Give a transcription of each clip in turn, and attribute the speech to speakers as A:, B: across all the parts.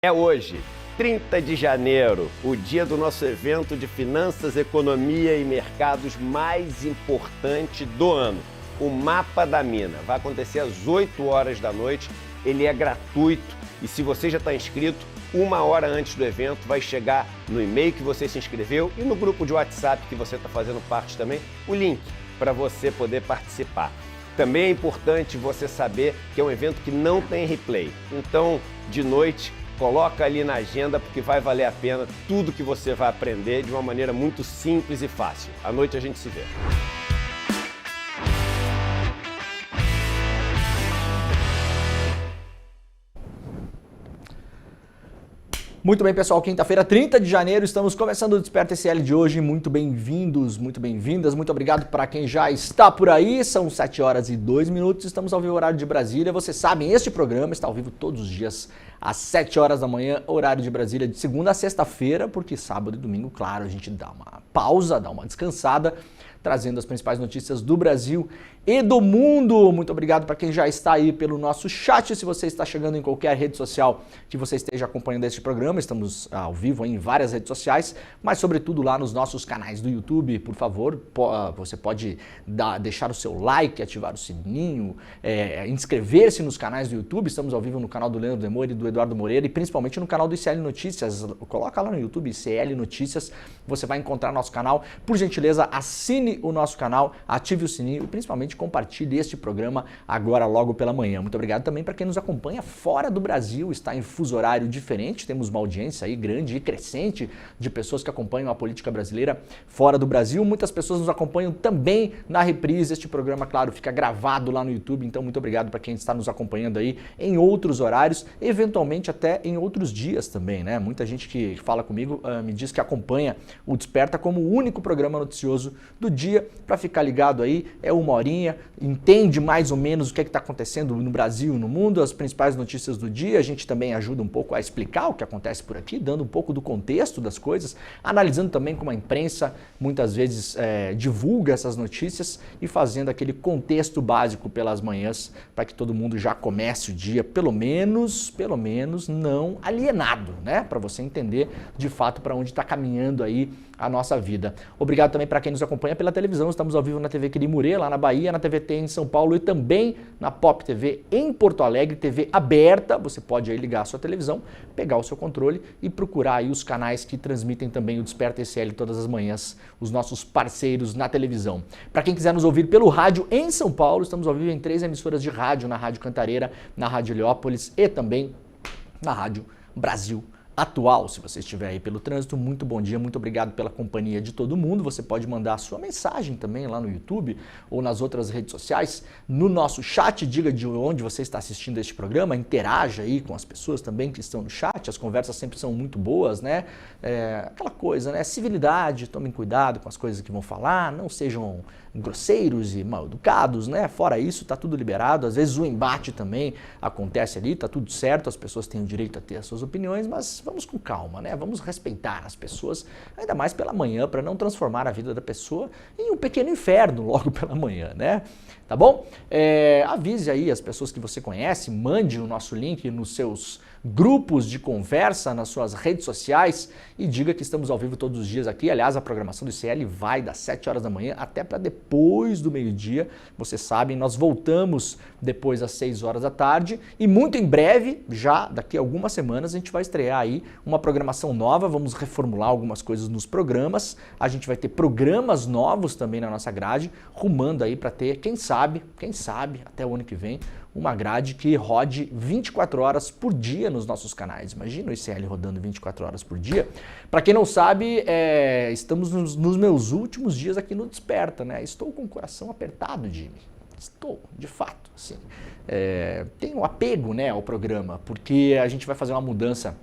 A: É hoje, 30 de janeiro, o dia do nosso evento de finanças, economia e mercados mais importante do ano, o Mapa da Mina. Vai acontecer às 8 horas da noite, ele é gratuito e se você já está inscrito, 1 hora antes do evento vai chegar no e-mail que você se inscreveu e no grupo de WhatsApp que você está fazendo parte também, o link para você poder participar. Também é importante você saber que é um evento que não tem replay, então de noite, coloca ali na agenda porque vai valer a pena tudo que você vai aprender de uma maneira muito simples e fácil. À noite a gente se vê.
B: Muito bem, pessoal, quinta-feira, 30 de janeiro, estamos começando o Desperta SL de hoje. Muito bem-vindos, muito bem-vindas, muito obrigado para quem já está por aí. São 7 horas e 2 minutos, estamos ao vivo horário de Brasília. Vocês sabem, este programa está ao vivo todos os dias às 7 horas da manhã, horário de Brasília, de segunda a sexta-feira, porque sábado e domingo, claro, a gente dá uma pausa, dá uma descansada, trazendo as principais notícias do Brasil e do mundo. Muito obrigado para quem já está aí pelo nosso chat. Se você está chegando em qualquer rede social que você esteja acompanhando este programa, estamos ao vivo em várias redes sociais, mas sobretudo lá nos nossos canais do YouTube. Por favor, você pode deixar o seu like, ativar o sininho, inscrever-se nos canais do YouTube. Estamos ao vivo no canal do Leandro Demore e do Eduardo Moreira e principalmente no canal do ICL Notícias. Coloca lá no YouTube, ICL Notícias, você vai encontrar nosso canal. Por gentileza, assine o nosso canal, ative o sininho e principalmente compartilhe este programa agora logo pela manhã. Muito obrigado também para quem nos acompanha fora do Brasil, está em fuso horário diferente, temos uma audiência aí grande e crescente de pessoas que acompanham a política brasileira fora do Brasil. Muitas pessoas nos acompanham também na reprise. Este programa, claro, fica gravado lá no YouTube, então muito obrigado para quem está nos acompanhando aí em outros horários, eventualmente até em outros dias também, né? Muita gente que fala comigo me diz que acompanha o Desperta como o único programa noticioso do dia. Para ficar ligado aí, é 1 horinha, entende mais ou menos o que está acontecendo no Brasil e no mundo, as principais notícias do dia. A gente também ajuda um pouco a explicar o que acontece por aqui, dando um pouco do contexto das coisas, analisando também como a imprensa muitas vezes divulga essas notícias e fazendo aquele contexto básico pelas manhãs para que todo mundo já comece o dia, pelo menos não alienado, né? Para você entender de fato para onde está caminhando aí a nossa vida. Obrigado também para quem nos acompanha pela televisão. Estamos ao vivo na TV Quirimurê, lá na Bahia, na TVT em São Paulo e também na Pop TV em Porto Alegre, TV aberta. Você pode aí ligar a sua televisão, pegar o seu controle e procurar aí os canais que transmitem também o Desperta SL todas as manhãs, os nossos parceiros na televisão. Para quem quiser nos ouvir pelo rádio em São Paulo, estamos ao vivo em 3 emissoras de rádio, na Rádio Cantareira, na Rádio Heliópolis e também na Rádio Brasil Atual. Se você estiver aí pelo trânsito, muito bom dia, muito obrigado pela companhia de todo mundo. Você pode mandar a sua mensagem também lá no YouTube ou nas outras redes sociais, no nosso chat, diga de onde você está assistindo este programa, interaja aí com as pessoas também que estão no chat, as conversas sempre são muito boas, né? Aquela coisa, né? Civilidade, tomem cuidado com as coisas que vão falar, não sejam grosseiros e mal educados, né? Fora isso, tá tudo liberado. Às vezes o embate também acontece ali, tá tudo certo, as pessoas têm o direito a ter as suas opiniões, mas vamos com calma, né? Vamos respeitar as pessoas, ainda mais pela manhã, para não transformar a vida da pessoa em um pequeno inferno logo pela manhã, né? Tá bom? Avise aí as pessoas que você conhece, mande o nosso link nos seus grupos de conversa, nas suas redes sociais e diga que estamos ao vivo todos os dias aqui. Aliás, a programação do ICL vai das 7 horas da manhã até para depois do meio-dia. Vocês sabem, nós voltamos depois às 6 horas da tarde e muito em breve, já daqui a algumas semanas, a gente vai estrear aí uma programação nova. Vamos reformular algumas coisas nos programas. A gente vai ter programas novos também na nossa grade, rumando aí para ter, quem sabe, até o ano que vem, uma grade que rode 24 horas por dia nos nossos canais. Imagina o ICL rodando 24 horas por dia. Para quem não sabe, estamos nos meus últimos dias aqui no Desperta, né? Estou com o coração apertado, Jimmy. Estou, de fato, assim. Tenho um apego, né, ao programa, porque a gente vai fazer uma mudança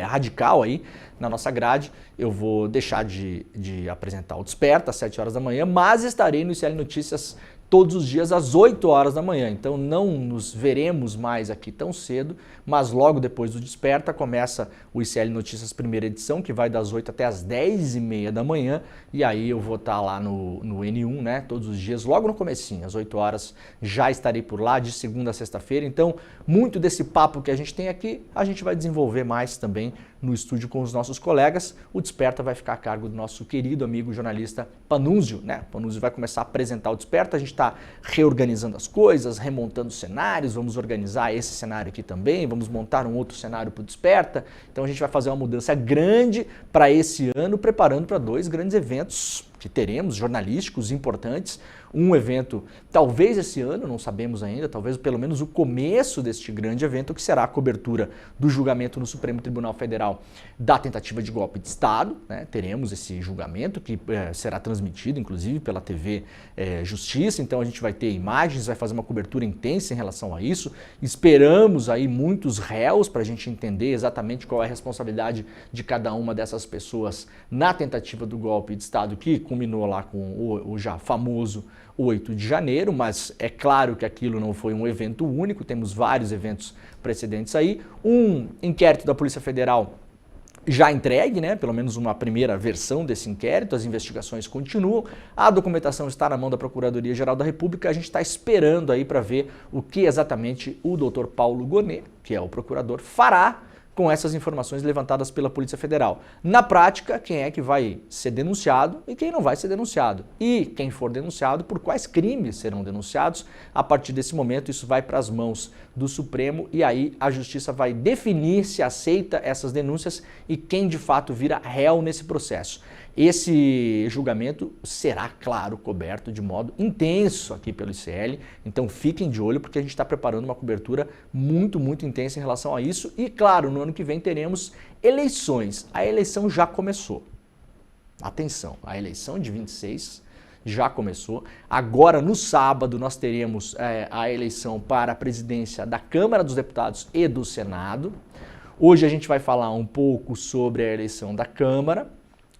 B: radical aí na nossa grade. Eu vou deixar de apresentar o Desperta às 7 horas da manhã, mas estarei no ICL Notícias todos os dias às 8 horas da manhã. Então não nos veremos mais aqui tão cedo, mas logo depois do Desperta começa o ICL Notícias primeira edição, que vai das 8 até as 10h30 da manhã, e aí eu vou estar lá no N1, né, todos os dias, logo no comecinho, às 8 horas já estarei por lá, de segunda a sexta-feira. Então muito desse papo que a gente tem aqui, a gente vai desenvolver mais também no estúdio com os nossos colegas. O Desperta vai ficar a cargo do nosso querido amigo jornalista Panúzio, né? Panúzio vai começar a apresentar o Desperta, a gente está reorganizando as coisas, remontando cenários, vamos organizar esse cenário aqui também, vamos montar um outro cenário para o Desperta. Então a gente vai fazer uma mudança grande para esse ano, preparando para 2 grandes eventos que teremos, jornalísticos importantes. Um evento, talvez esse ano, não sabemos ainda, talvez pelo menos o começo deste grande evento, que será a cobertura do julgamento no Supremo Tribunal Federal da tentativa de golpe de Estado, né? Teremos esse julgamento que será transmitido, inclusive, pela TV Justiça. Então a gente vai ter imagens, vai fazer uma cobertura intensa em relação a isso. Esperamos aí muitos réus para a gente entender exatamente qual é a responsabilidade de cada uma dessas pessoas na tentativa do golpe de Estado, que culminou lá com o já famoso 8 de janeiro, mas é claro que aquilo não foi um evento único, temos vários eventos precedentes aí. Um inquérito da Polícia Federal já entregue, né? Pelo menos uma primeira versão desse inquérito, as investigações continuam, a documentação está na mão da Procuradoria-Geral da República, a gente está esperando aí para ver o que exatamente o Dr. Paulo Gonet, que é o procurador, fará com essas informações levantadas pela Polícia Federal. Na prática, quem é que vai ser denunciado e quem não vai ser denunciado. E quem for denunciado, por quais crimes serão denunciados. A partir desse momento, isso vai para as mãos do Supremo e aí a Justiça vai definir se aceita essas denúncias e quem de fato vira réu nesse processo. Esse julgamento será, claro, coberto de modo intenso aqui pelo ICL, então fiquem de olho porque a gente está preparando uma cobertura muito, muito intensa em relação a isso e, claro, no ano que vem teremos eleições. A eleição já começou. Atenção, a eleição de 26 já começou. Agora, no sábado, nós teremos a eleição para a presidência da Câmara dos Deputados e do Senado. Hoje a gente vai falar um pouco sobre a eleição da Câmara.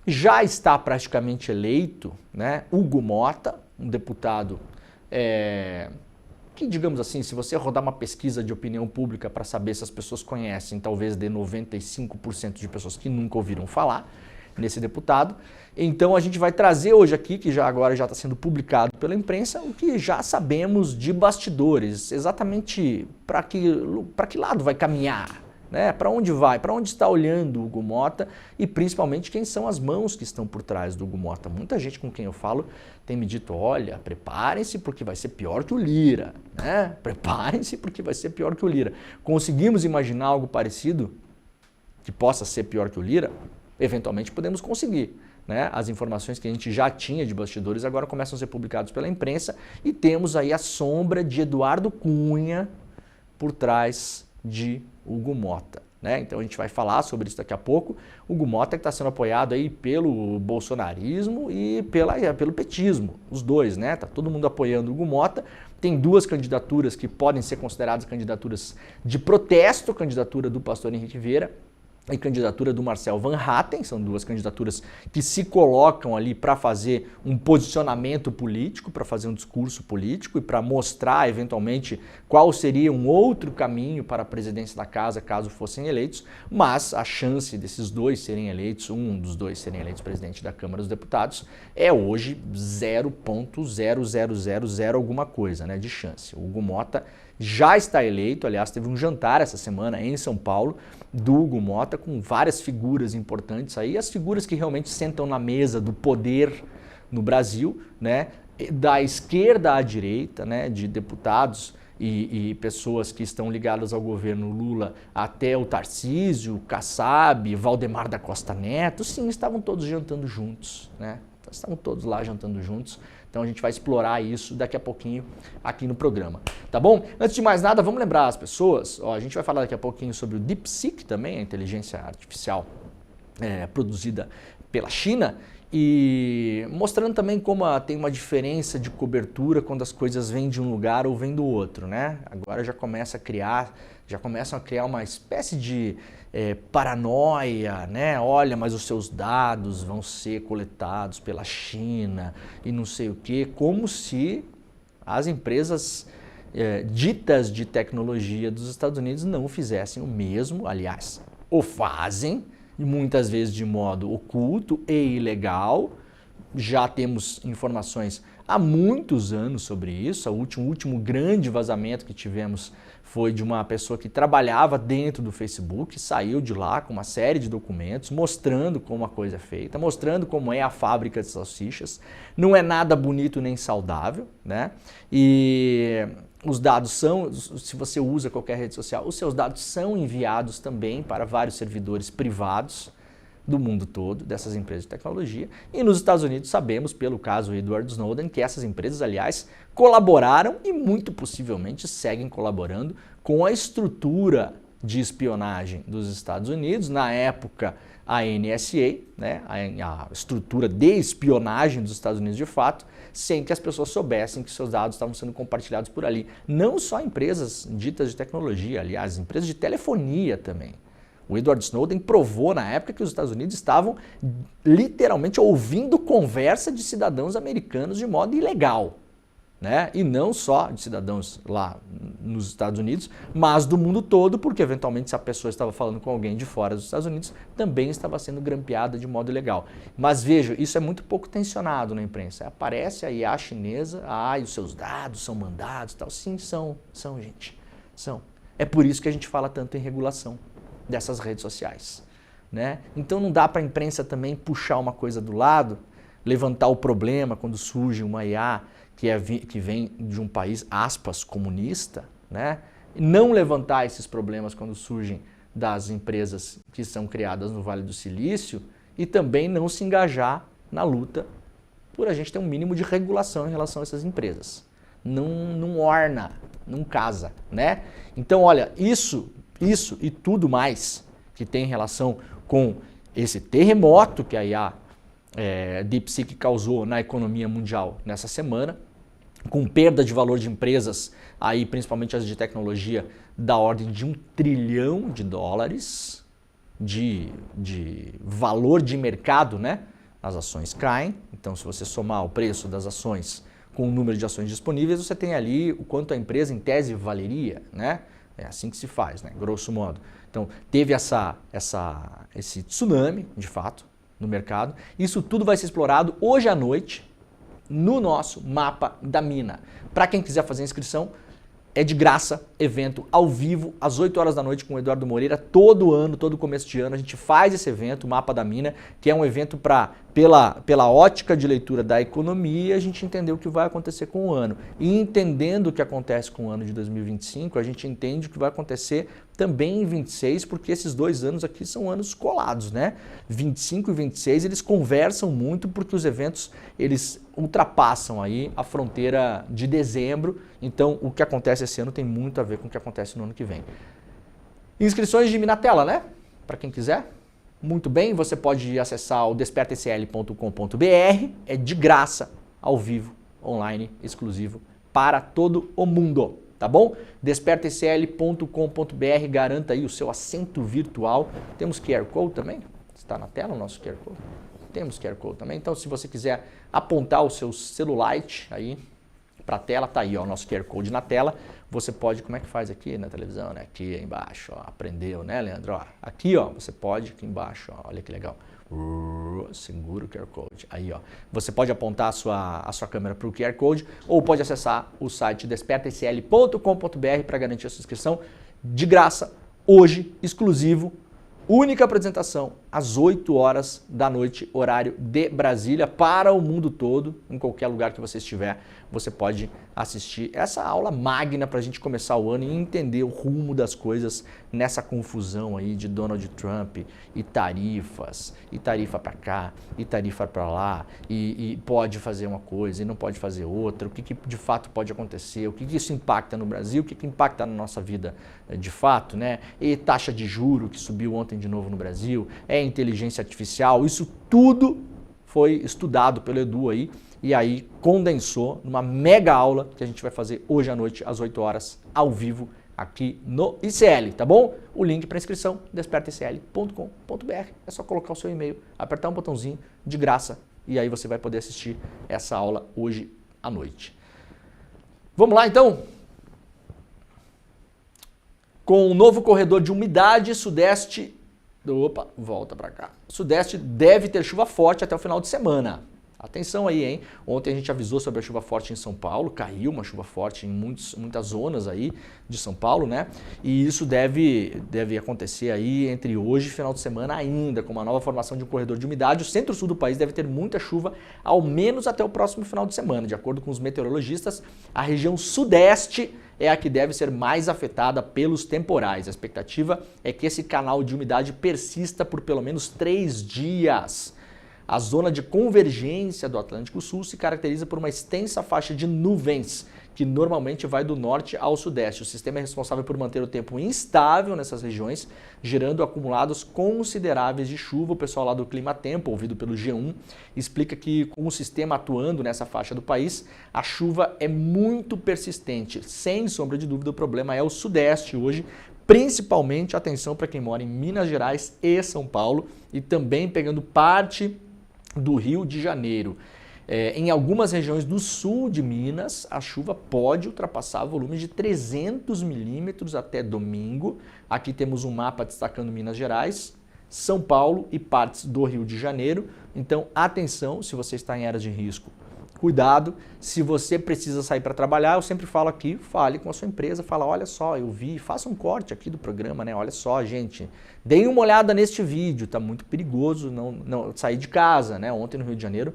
B: Já está praticamente eleito, né, Hugo Motta, um deputado que, digamos assim, se você rodar uma pesquisa de opinião pública para saber se as pessoas conhecem, talvez dê 95% de pessoas que nunca ouviram falar nesse deputado. Então a gente vai trazer hoje aqui, que agora já está sendo publicado pela imprensa, o que já sabemos de bastidores, exatamente para que lado vai caminhar. Né? Para onde vai? Para onde está olhando o Hugo Motta e principalmente quem são as mãos que estão por trás do Hugo Motta. Muita gente com quem eu falo tem me dito, olha, preparem-se porque vai ser pior que o Lira. Né? Preparem-se porque vai ser pior que o Lira. Conseguimos imaginar algo parecido que possa ser pior que o Lira? Eventualmente podemos conseguir. Né? As informações que a gente já tinha de bastidores agora começam a ser publicadas pela imprensa e temos aí a sombra de Eduardo Cunha por trás de Hugo Motta. Né? Então a gente vai falar sobre isso daqui a pouco. Hugo Motta que está sendo apoiado aí pelo bolsonarismo e pelo petismo, os dois, né? Tá todo mundo apoiando o Hugo Motta. Tem 2 candidaturas que podem ser consideradas candidaturas de protesto, candidatura do pastor Henrique Vieira e candidatura do Marcel Van Hatten, são 2 candidaturas que se colocam ali para fazer um posicionamento político, para fazer um discurso político e para mostrar eventualmente qual seria um outro caminho para a presidência da casa caso fossem eleitos, mas a chance desses 2 serem eleitos, um dos 2 serem eleitos presidente da Câmara dos Deputados, é hoje 0,0000 alguma coisa, né, de chance. O Hugo Motta já está eleito, aliás, teve um jantar essa semana em São Paulo do Hugo Motta com várias figuras importantes aí, as figuras que realmente sentam na mesa do poder no Brasil, né, da esquerda à direita, né, de deputados e pessoas que estão ligadas ao governo Lula até o Tarcísio, Kassab, Valdemar da Costa Neto, sim, estavam todos jantando juntos, né, estavam todos lá jantando juntos. Então a gente vai explorar isso daqui a pouquinho aqui no programa, tá bom? Antes de mais nada, vamos lembrar as pessoas, a gente vai falar daqui a pouquinho sobre o DeepSeek também, a inteligência artificial produzida pela China, e mostrando também como tem uma diferença de cobertura quando as coisas vêm de um lugar ou vêm do outro, né? Agora já começam a criar uma espécie de paranoia, né? Olha, mas os seus dados vão ser coletados pela China e não sei o quê, como se as empresas ditas de tecnologia dos Estados Unidos não fizessem o mesmo, aliás, o fazem, muitas vezes de modo oculto e ilegal. Já temos informações há muitos anos sobre isso. O último grande vazamento que tivemos foi de uma pessoa que trabalhava dentro do Facebook, saiu de lá com uma série de documentos mostrando como a coisa é feita, mostrando como é a fábrica de salsichas. Não é nada bonito nem saudável, né? E os dados são, se você usa qualquer rede social, os seus dados são enviados também para vários servidores privados do mundo todo, dessas empresas de tecnologia. E nos Estados Unidos sabemos, pelo caso Edward Snowden, que essas empresas, aliás, colaboraram e muito possivelmente seguem colaborando com a estrutura de espionagem dos Estados Unidos. Na época, a NSA, né, a estrutura de espionagem dos Estados Unidos de fato, sem que as pessoas soubessem que seus dados estavam sendo compartilhados por ali. Não só empresas ditas de tecnologia, aliás, empresas de telefonia também. O Edward Snowden provou na época que os Estados Unidos estavam literalmente ouvindo conversa de cidadãos americanos de modo ilegal, né? E não só de cidadãos lá nos Estados Unidos, mas do mundo todo, porque eventualmente se a pessoa estava falando com alguém de fora dos Estados Unidos, também estava sendo grampeada de modo ilegal. Mas veja, isso é muito pouco tensionado na imprensa. Aparece a IA chinesa, e os seus dados são mandados e tal. Sim, são, gente, são. É por isso que a gente fala tanto em regulação dessas redes sociais, né? Então não dá para a imprensa também puxar uma coisa do lado, levantar o problema quando surge uma IA que vem de um país, aspas, comunista, né? E não levantar esses problemas quando surgem das empresas que são criadas no Vale do Silício e também não se engajar na luta por a gente ter um mínimo de regulação em relação a essas empresas. Não orna, não casa, né? Então, olha, isso e tudo mais que tem relação com esse terremoto que a IA DeepSeek causou na economia mundial nessa semana, com perda de valor de empresas, aí principalmente as de tecnologia, da ordem de $1 trilhão de valor de mercado, né? As ações caem, então se você somar o preço das ações com o número de ações disponíveis, você tem ali o quanto a empresa em tese valeria, né? É assim que se faz, né? Grosso modo. Então, teve esse tsunami, de fato, no mercado. Isso tudo vai ser explorado hoje à noite no nosso Mapa da Mina. Para quem quiser fazer inscrição, é de graça, evento ao vivo, às 8 horas da noite com o Eduardo Moreira. Todo ano, todo começo de ano, a gente faz esse evento, o Mapa da Mina, que é um evento pela ótica de leitura da economia, a gente entender o que vai acontecer com o ano. E entendendo o que acontece com o ano de 2025, a gente entende o que vai acontecer também em 26, porque esses 2 anos aqui são anos colados, né? 25 e 26, eles conversam muito porque os eventos, eles ultrapassam aí a fronteira de dezembro. Então, o que acontece esse ano tem muito a ver com o que acontece no ano que vem. Inscrições de Minatela, né? Para quem quiser. Muito bem, você pode acessar o despertacl.com.br, é de graça, ao vivo, online, exclusivo, para todo o mundo, tá bom? despertacl.com.br, garanta aí o seu assento virtual. Temos QR Code também? Está na tela o nosso QR Code? Temos QR Code também, então se você quiser apontar o seu celulite aí para a tela, tá aí ó, o nosso QR Code na tela. Você pode, como é que faz aqui na televisão, né? Aqui embaixo, ó, aprendeu, né, Leandro? Ó, aqui, ó, você pode, aqui embaixo, ó, olha que legal. Segura o QR Code. Aí, ó, você pode apontar a sua câmera para o QR Code ou pode acessar o site despertacl.com.br para garantir a sua inscrição de graça, hoje, exclusivo. Única apresentação às 8 horas da noite, horário de Brasília, para o mundo todo, em qualquer lugar que você estiver, você pode assistir essa aula magna para a gente começar o ano e entender o rumo das coisas nessa confusão aí de Donald Trump e tarifa para cá, e tarifa para lá, e pode fazer uma coisa e não pode fazer outra, o que de fato pode acontecer, o que isso impacta no Brasil, o que impacta na nossa vida de fato, né? E taxa de juro que subiu ontem de novo no Brasil, inteligência artificial, isso tudo foi estudado pelo Edu aí, e aí condensou numa mega aula que a gente vai fazer hoje à noite, às 8 horas, ao vivo, aqui no ICL, tá bom? O link para inscrição, despertacl.com.br. É só colocar o seu e-mail, apertar um botãozinho de graça, e aí você vai poder assistir essa aula hoje à noite. Vamos lá então? Com o novo corredor de umidade, Sudeste... Opa, volta para cá. Sudeste deve ter chuva forte até o final de semana. Atenção aí, hein? Ontem a gente avisou sobre a chuva forte em São Paulo, caiu uma chuva forte em muitas zonas aí de São Paulo, né? E isso deve acontecer aí entre hoje e final de semana ainda, com uma nova formação de um corredor de umidade. O centro-sul do país deve ter muita chuva, ao menos até o próximo final de semana. De acordo com os meteorologistas, a região sudeste é a que deve ser mais afetada pelos temporais. A expectativa é que esse canal de umidade persista por pelo menos 3 dias. A zona de convergência do Atlântico Sul se caracteriza por uma extensa faixa de nuvens, que normalmente vai do norte ao sudeste. O sistema é responsável por manter o tempo instável nessas regiões, gerando acumulados consideráveis de chuva. O pessoal lá do Clima Tempo, ouvido pelo G1, explica que com o sistema atuando nessa faixa do país, a chuva é muito persistente. Sem sombra de dúvida, o problema é o sudeste hoje, principalmente, atenção para quem mora em Minas Gerais e São Paulo, e também pegando parte do Rio de Janeiro. Em algumas regiões do sul de Minas, a chuva pode ultrapassar volumes de 300 milímetros até domingo. Aqui temos um mapa destacando Minas Gerais, São Paulo e partes do Rio de Janeiro. Então, atenção, se você está em áreas de risco, cuidado. Se você precisa sair para trabalhar, eu sempre falo aqui, fale com a sua empresa, fala, olha só, eu vi, faça um corte aqui do programa, né? Olha só, gente, deem uma olhada neste vídeo, tá muito perigoso não sair de casa, né? Ontem no Rio de Janeiro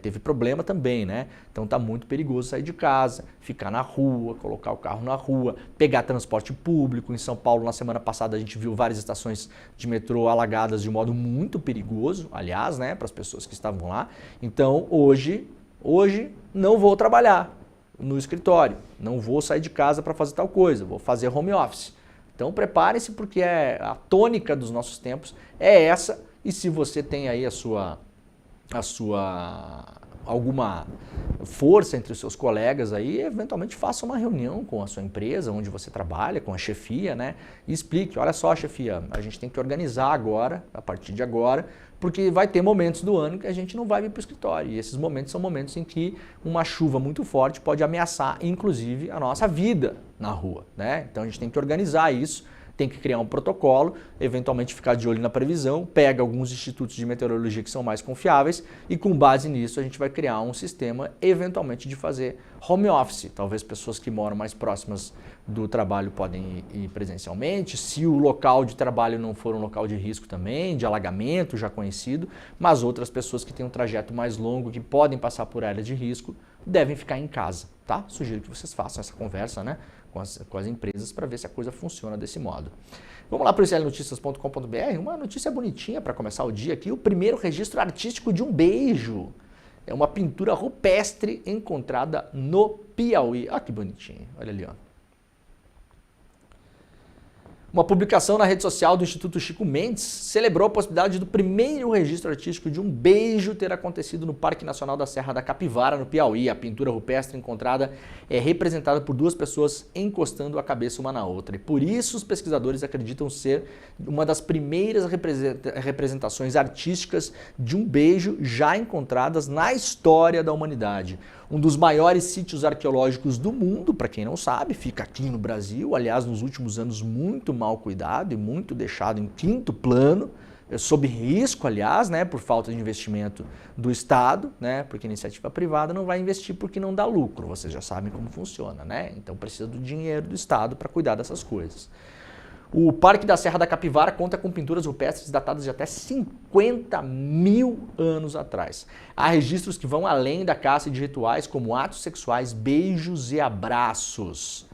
B: teve problema também, né? Então tá muito perigoso sair de casa, ficar na rua, colocar o carro na rua, pegar transporte público. Em São Paulo, na semana passada, a gente viu várias estações de metrô alagadas de modo muito perigoso, aliás, né, para as pessoas que estavam lá. Então, hoje não vou trabalhar no escritório, não vou sair de casa para fazer tal coisa, vou fazer home office. Então prepare-se, porque a tônica dos nossos tempos é essa, e se você tem aí alguma força entre os seus colegas aí, eventualmente faça uma reunião com a sua empresa, onde você trabalha, com a chefia, né? E explique, olha só, chefia, a gente tem que organizar agora, a partir de agora, porque vai ter momentos do ano que a gente não vai vir para o escritório. E esses momentos são momentos em que uma chuva muito forte pode ameaçar, inclusive, a nossa vida na rua, né? Então a gente tem que organizar isso, tem que criar um protocolo, eventualmente ficar de olho na previsão, pega alguns institutos de meteorologia que são mais confiáveis e com base nisso a gente vai criar um sistema, eventualmente, de fazer home office. Talvez pessoas que moram mais próximas do trabalho podem ir presencialmente, se o local de trabalho não for um local de risco também, de alagamento já conhecido, mas outras pessoas que têm um trajeto mais longo, que podem passar por áreas de risco, devem ficar em casa, tá? Sugiro que vocês façam essa conversa, né, com as empresas para ver se a coisa funciona desse modo. Vamos lá para o iclnoticias.com.br, uma notícia bonitinha para começar o dia aqui, o primeiro registro artístico de um beijo. É uma pintura rupestre encontrada no Piauí. Olha que bonitinho, olha ali, ó. Uma publicação na rede social do Instituto Chico Mendes celebrou a possibilidade do primeiro registro artístico de um beijo ter acontecido no Parque Nacional da Serra da Capivara, no Piauí. A pintura rupestre encontrada é representada por duas pessoas encostando a cabeça uma na outra. E por isso os pesquisadores acreditam ser uma das primeiras representações artísticas de um beijo já encontradas na história da humanidade. Um dos maiores sítios arqueológicos do mundo, para quem não sabe, fica aqui no Brasil, aliás, nos últimos anos muito mal cuidado e muito deixado em quinto plano, sob risco, aliás, né, por falta de investimento do Estado, né, porque a iniciativa privada não vai investir porque não dá lucro, vocês já sabem como funciona, né? Então precisa do dinheiro do Estado para cuidar dessas coisas. O Parque da Serra da Capivara conta com pinturas rupestres datadas de até 50 mil anos atrás. Há registros que vão além da caça e de rituais como atos sexuais, beijos e abraços.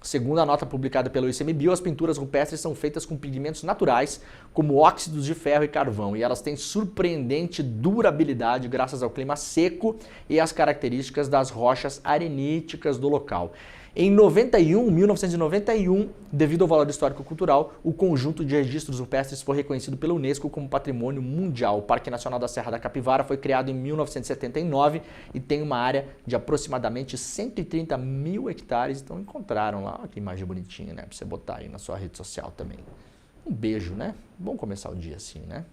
B: Segundo a nota publicada pelo ICMBio, as pinturas rupestres são feitas com pigmentos naturais, como óxidos de ferro e carvão, e elas têm surpreendente durabilidade graças ao clima seco e às características das rochas areníticas do local. Em 1991, devido ao valor histórico-cultural, o conjunto de registros rupestres foi reconhecido pela Unesco como Patrimônio Mundial. O Parque Nacional da Serra da Capivara foi criado em 1979 e tem uma área de aproximadamente 130 mil hectares. Então encontraram lá, olha que imagem bonitinha, né? Para você botar aí na sua rede social também. Um beijo, né? Bom começar o dia assim, né?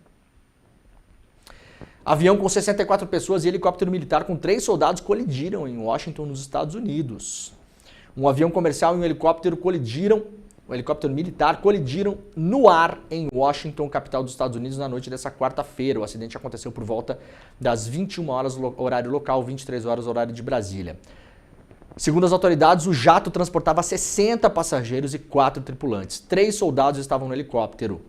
B: Avião com 64 pessoas e helicóptero militar com 3 soldados colidiram em Washington, nos Estados Unidos. Um avião comercial e um helicóptero militar colidiram no ar em Washington, capital dos Estados Unidos, na noite dessa quarta-feira. O acidente aconteceu por volta das 21 horas, horário local, 23 horas, horário de Brasília. Segundo as autoridades, o jato transportava 60 passageiros e 4 tripulantes. 3 soldados estavam no helicóptero.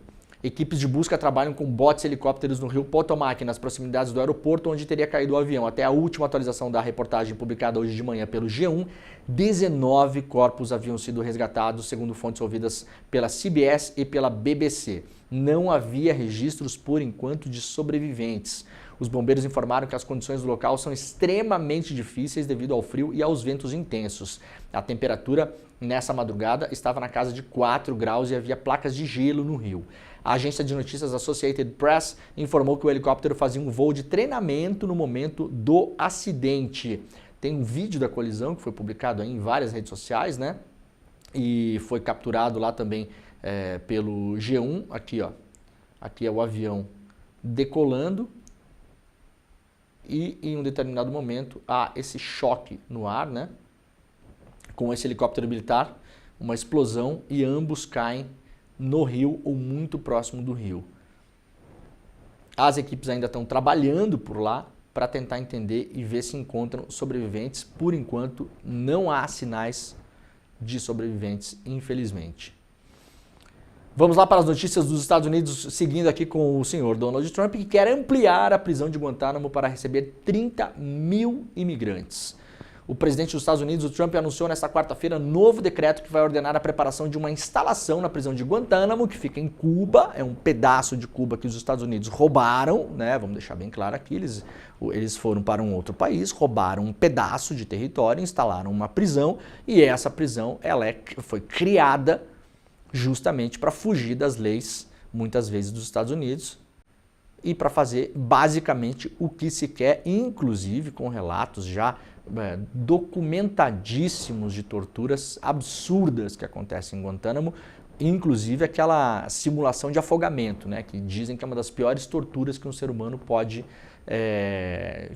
B: Equipes de busca trabalham com botes e helicópteros no rio Potomac, nas proximidades do aeroporto onde teria caído o avião. Até a última atualização da reportagem publicada hoje de manhã pelo G1, 19 corpos haviam sido resgatados, segundo fontes ouvidas pela CBS e pela BBC. Não havia registros, por enquanto, de sobreviventes. Os bombeiros informaram que as condições do local são extremamente difíceis devido ao frio e aos ventos intensos. A temperatura nessa madrugada estava na casa de 4 graus e havia placas de gelo no rio. A agência de notícias Associated Press informou que o helicóptero fazia um voo de treinamento no momento do acidente. Tem um vídeo da colisão que foi publicado aí em várias redes sociais, né? E foi capturado lá também pelo G1. Aqui, ó. Aqui é o avião decolando. E em um determinado momento há esse choque no ar, né? Com esse helicóptero militar, uma explosão e ambos caem no rio ou muito próximo do rio. As equipes ainda estão trabalhando por lá para tentar entender e ver se encontram sobreviventes. Por enquanto, não há sinais de sobreviventes, infelizmente. Vamos lá para as notícias dos Estados Unidos, seguindo aqui com o senhor Donald Trump, que quer ampliar a prisão de Guantánamo para receber 30 mil imigrantes. O presidente dos Estados Unidos, o Trump, anunciou nesta quarta-feira novo decreto que vai ordenar a preparação de uma instalação na prisão de Guantánamo, que fica em Cuba, é um pedaço de Cuba que os Estados Unidos roubaram, né? Vamos deixar bem claro aqui, eles foram para um outro país, roubaram um pedaço de território, instalaram uma prisão, e essa prisão foi criada justamente para fugir das leis, muitas vezes, dos Estados Unidos, e para fazer basicamente o que se quer, inclusive com relatos já documentadíssimos de torturas absurdas que acontecem em Guantánamo, inclusive aquela simulação de afogamento, né, que dizem que é uma das piores torturas que um ser humano pode,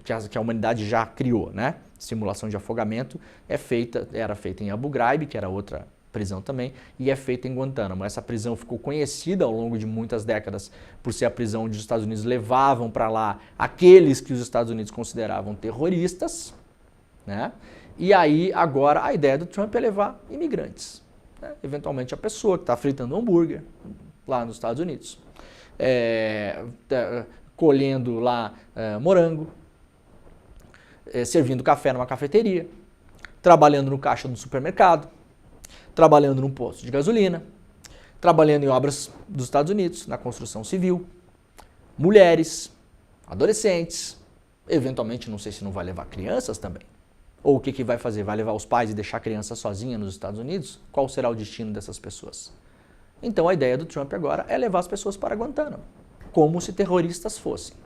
B: que a humanidade já criou, né? Simulação de afogamento era feita em Abu Ghraib, que era outra prisão também, e é feita em Guantánamo. Essa prisão ficou conhecida ao longo de muitas décadas por ser a prisão onde os Estados Unidos levavam para lá aqueles que os Estados Unidos consideravam terroristas, né? E aí agora a ideia do Trump é levar imigrantes, né? Eventualmente a pessoa que está fritando hambúrguer lá nos Estados Unidos, colhendo lá morango, servindo café numa cafeteria, trabalhando no caixa do supermercado, trabalhando num posto de gasolina, trabalhando em obras dos Estados Unidos, na construção civil, mulheres, adolescentes, eventualmente não sei se não vai levar crianças também. Ou o que vai fazer? Vai levar os pais e deixar a criança sozinha nos Estados Unidos? Qual será o destino dessas pessoas? Então a ideia do Trump agora é levar as pessoas para Guantánamo, como se terroristas fossem,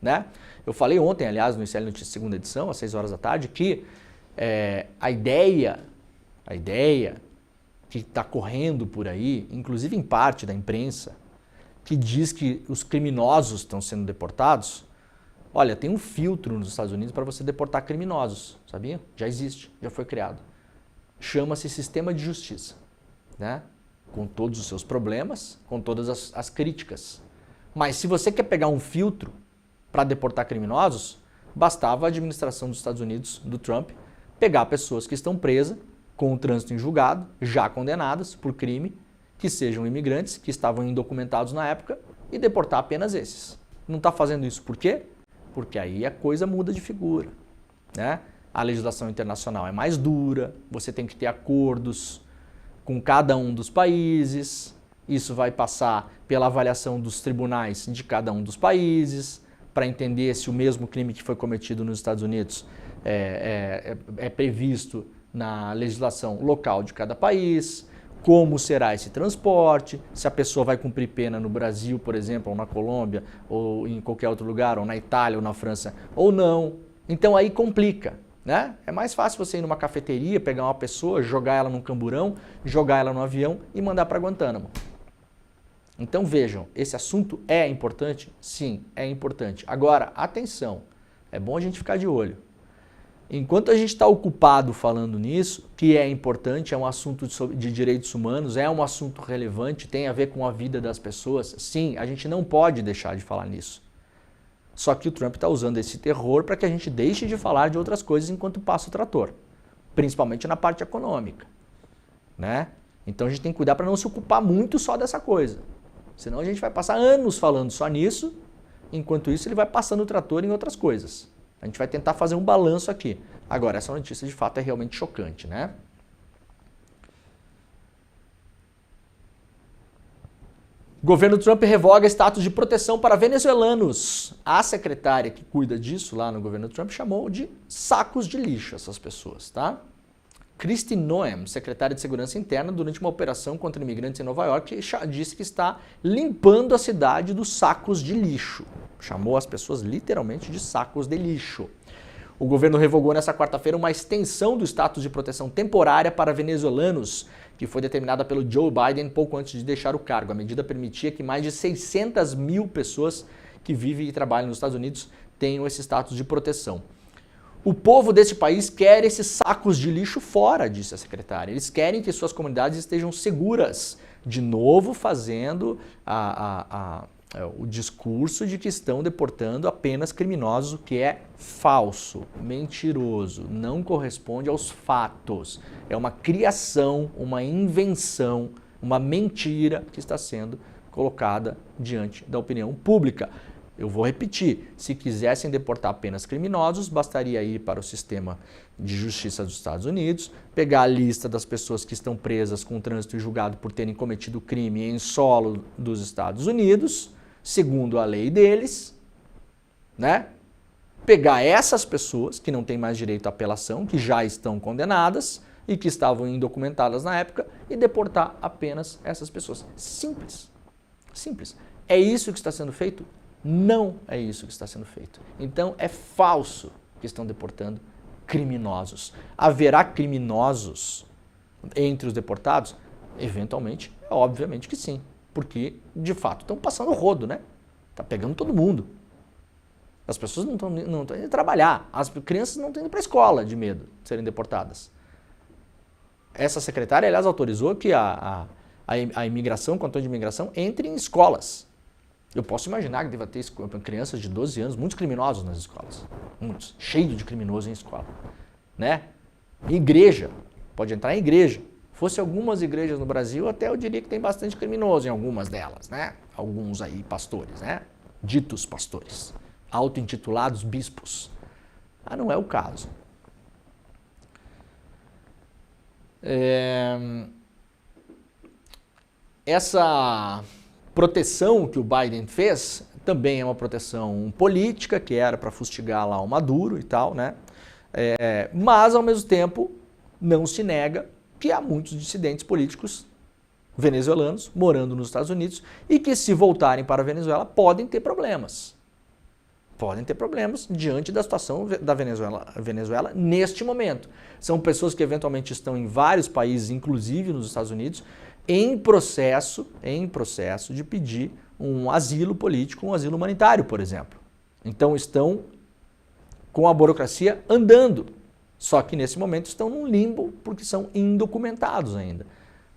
B: né? Eu falei ontem, aliás, no ICL Notícias segunda edição, às 6 horas da tarde, que a ideia que está correndo por aí, inclusive em parte da imprensa, que diz que os criminosos estão sendo deportados. Olha, tem um filtro nos Estados Unidos para você deportar criminosos, sabia? Já existe, já foi criado. Chama-se sistema de justiça, né? Com todos os seus problemas, com todas as críticas. Mas se você quer pegar um filtro para deportar criminosos, bastava a administração dos Estados Unidos, do Trump, pegar pessoas que estão presas, com o trânsito em julgado, já condenadas por crime, que sejam imigrantes, que estavam indocumentados na época, e deportar apenas esses. Não está fazendo isso por quê? Porque aí a coisa muda de figura, né? A legislação internacional é mais dura, você tem que ter acordos com cada um dos países, isso vai passar pela avaliação dos tribunais de cada um dos países, para entender se o mesmo crime que foi cometido nos Estados Unidos é previsto na legislação local de cada país, como será esse transporte, se a pessoa vai cumprir pena no Brasil, por exemplo, ou na Colômbia, ou em qualquer outro lugar, ou na Itália, ou na França, ou não. Então aí complica, né? É mais fácil você ir numa cafeteria, pegar uma pessoa, jogar ela num camburão, jogar ela no avião e mandar para Guantánamo. Então vejam, esse assunto é importante? Sim, é importante. Agora, atenção, é bom a gente ficar de olho. Enquanto a gente está ocupado falando nisso, que é importante, é um assunto de direitos humanos, é um assunto relevante, tem a ver com a vida das pessoas, sim, a gente não pode deixar de falar nisso. Só que o Trump está usando esse terror para que a gente deixe de falar de outras coisas enquanto passa o trator, principalmente na parte econômica, né? Então a gente tem que cuidar para não se ocupar muito só dessa coisa. Senão a gente vai passar anos falando só nisso, enquanto isso ele vai passando o trator em outras coisas. A gente vai tentar fazer um balanço aqui. Agora, essa notícia de fato é realmente chocante, né? Governo Trump revoga status de proteção para venezuelanos. A secretária que cuida disso lá no governo Trump chamou de sacos de lixo essas pessoas, tá? Kristi Noem, secretária de Segurança Interna, durante uma operação contra imigrantes em Nova York, disse que está limpando a cidade dos sacos de lixo. Chamou as pessoas literalmente de sacos de lixo. O governo revogou nessa quarta-feira uma extensão do status de proteção temporária para venezuelanos, que foi determinada pelo Joe Biden pouco antes de deixar o cargo. A medida permitia que mais de 600 mil pessoas que vivem e trabalham nos Estados Unidos tenham esse status de proteção. O povo desse país quer esses sacos de lixo fora, disse a secretária. Eles querem que suas comunidades estejam seguras. De novo, fazendo o discurso de que estão deportando apenas criminosos, o que é falso, mentiroso, não corresponde aos fatos. É uma criação, uma invenção, uma mentira que está sendo colocada diante da opinião pública. Eu vou repetir, se quisessem deportar apenas criminosos, bastaria ir para o sistema de justiça dos Estados Unidos, pegar a lista das pessoas que estão presas com trânsito e julgado por terem cometido crime em solo dos Estados Unidos, segundo a lei deles, né? Pegar essas pessoas que não têm mais direito à apelação, que já estão condenadas e que estavam indocumentadas na época, e deportar apenas essas pessoas. Simples. Simples. É isso que está sendo feito? Não é isso que está sendo feito. Então é falso que estão deportando criminosos. Haverá criminosos entre os deportados? Eventualmente, obviamente que sim. Porque, de fato, estão passando o rodo, né? Está pegando todo mundo. As pessoas não estão indo trabalhar. As crianças não estão indo para a escola de medo de serem deportadas. Essa secretária, aliás, autorizou que a imigração, o controle de imigração, entre em escolas. Eu posso imaginar que deva ter crianças de 12 anos, muitos criminosos nas escolas. Muitos. Cheio de criminosos em escola. Né? Igreja. Pode entrar em igreja. Fosse algumas igrejas no Brasil, até eu diria que tem bastante criminoso em algumas delas, né? Alguns aí pastores, né? Ditos pastores. Auto-intitulados bispos. Ah, não é o caso. Essa proteção que o Biden fez também é uma proteção política, que era para fustigar lá o Maduro e tal, né? Mas, ao mesmo tempo, não se nega que há muitos dissidentes políticos venezuelanos morando nos Estados Unidos e que, se voltarem para a Venezuela, podem ter problemas. Podem ter problemas diante da situação da Venezuela neste momento. São pessoas que eventualmente estão em vários países, inclusive nos Estados Unidos, em processo de pedir um asilo político, um asilo humanitário, por exemplo. Então estão com a burocracia andando, só que nesse momento estão num limbo porque são indocumentados ainda,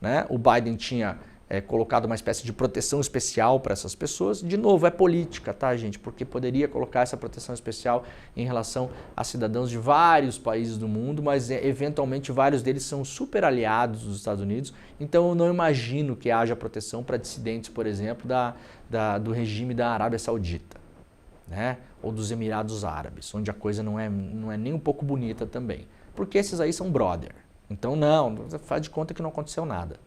B: né? O Biden tinha colocado uma espécie de proteção especial para essas pessoas. De novo, é política, tá, gente? Porque poderia colocar essa proteção especial em relação a cidadãos de vários países do mundo, mas eventualmente vários deles são super aliados dos Estados Unidos. Então eu não imagino que haja proteção para dissidentes, por exemplo, do regime da Arábia Saudita, né? Ou dos Emirados Árabes, onde a coisa não é nem um pouco bonita também. Porque esses aí são brother. Então não, faz de conta que não aconteceu nada.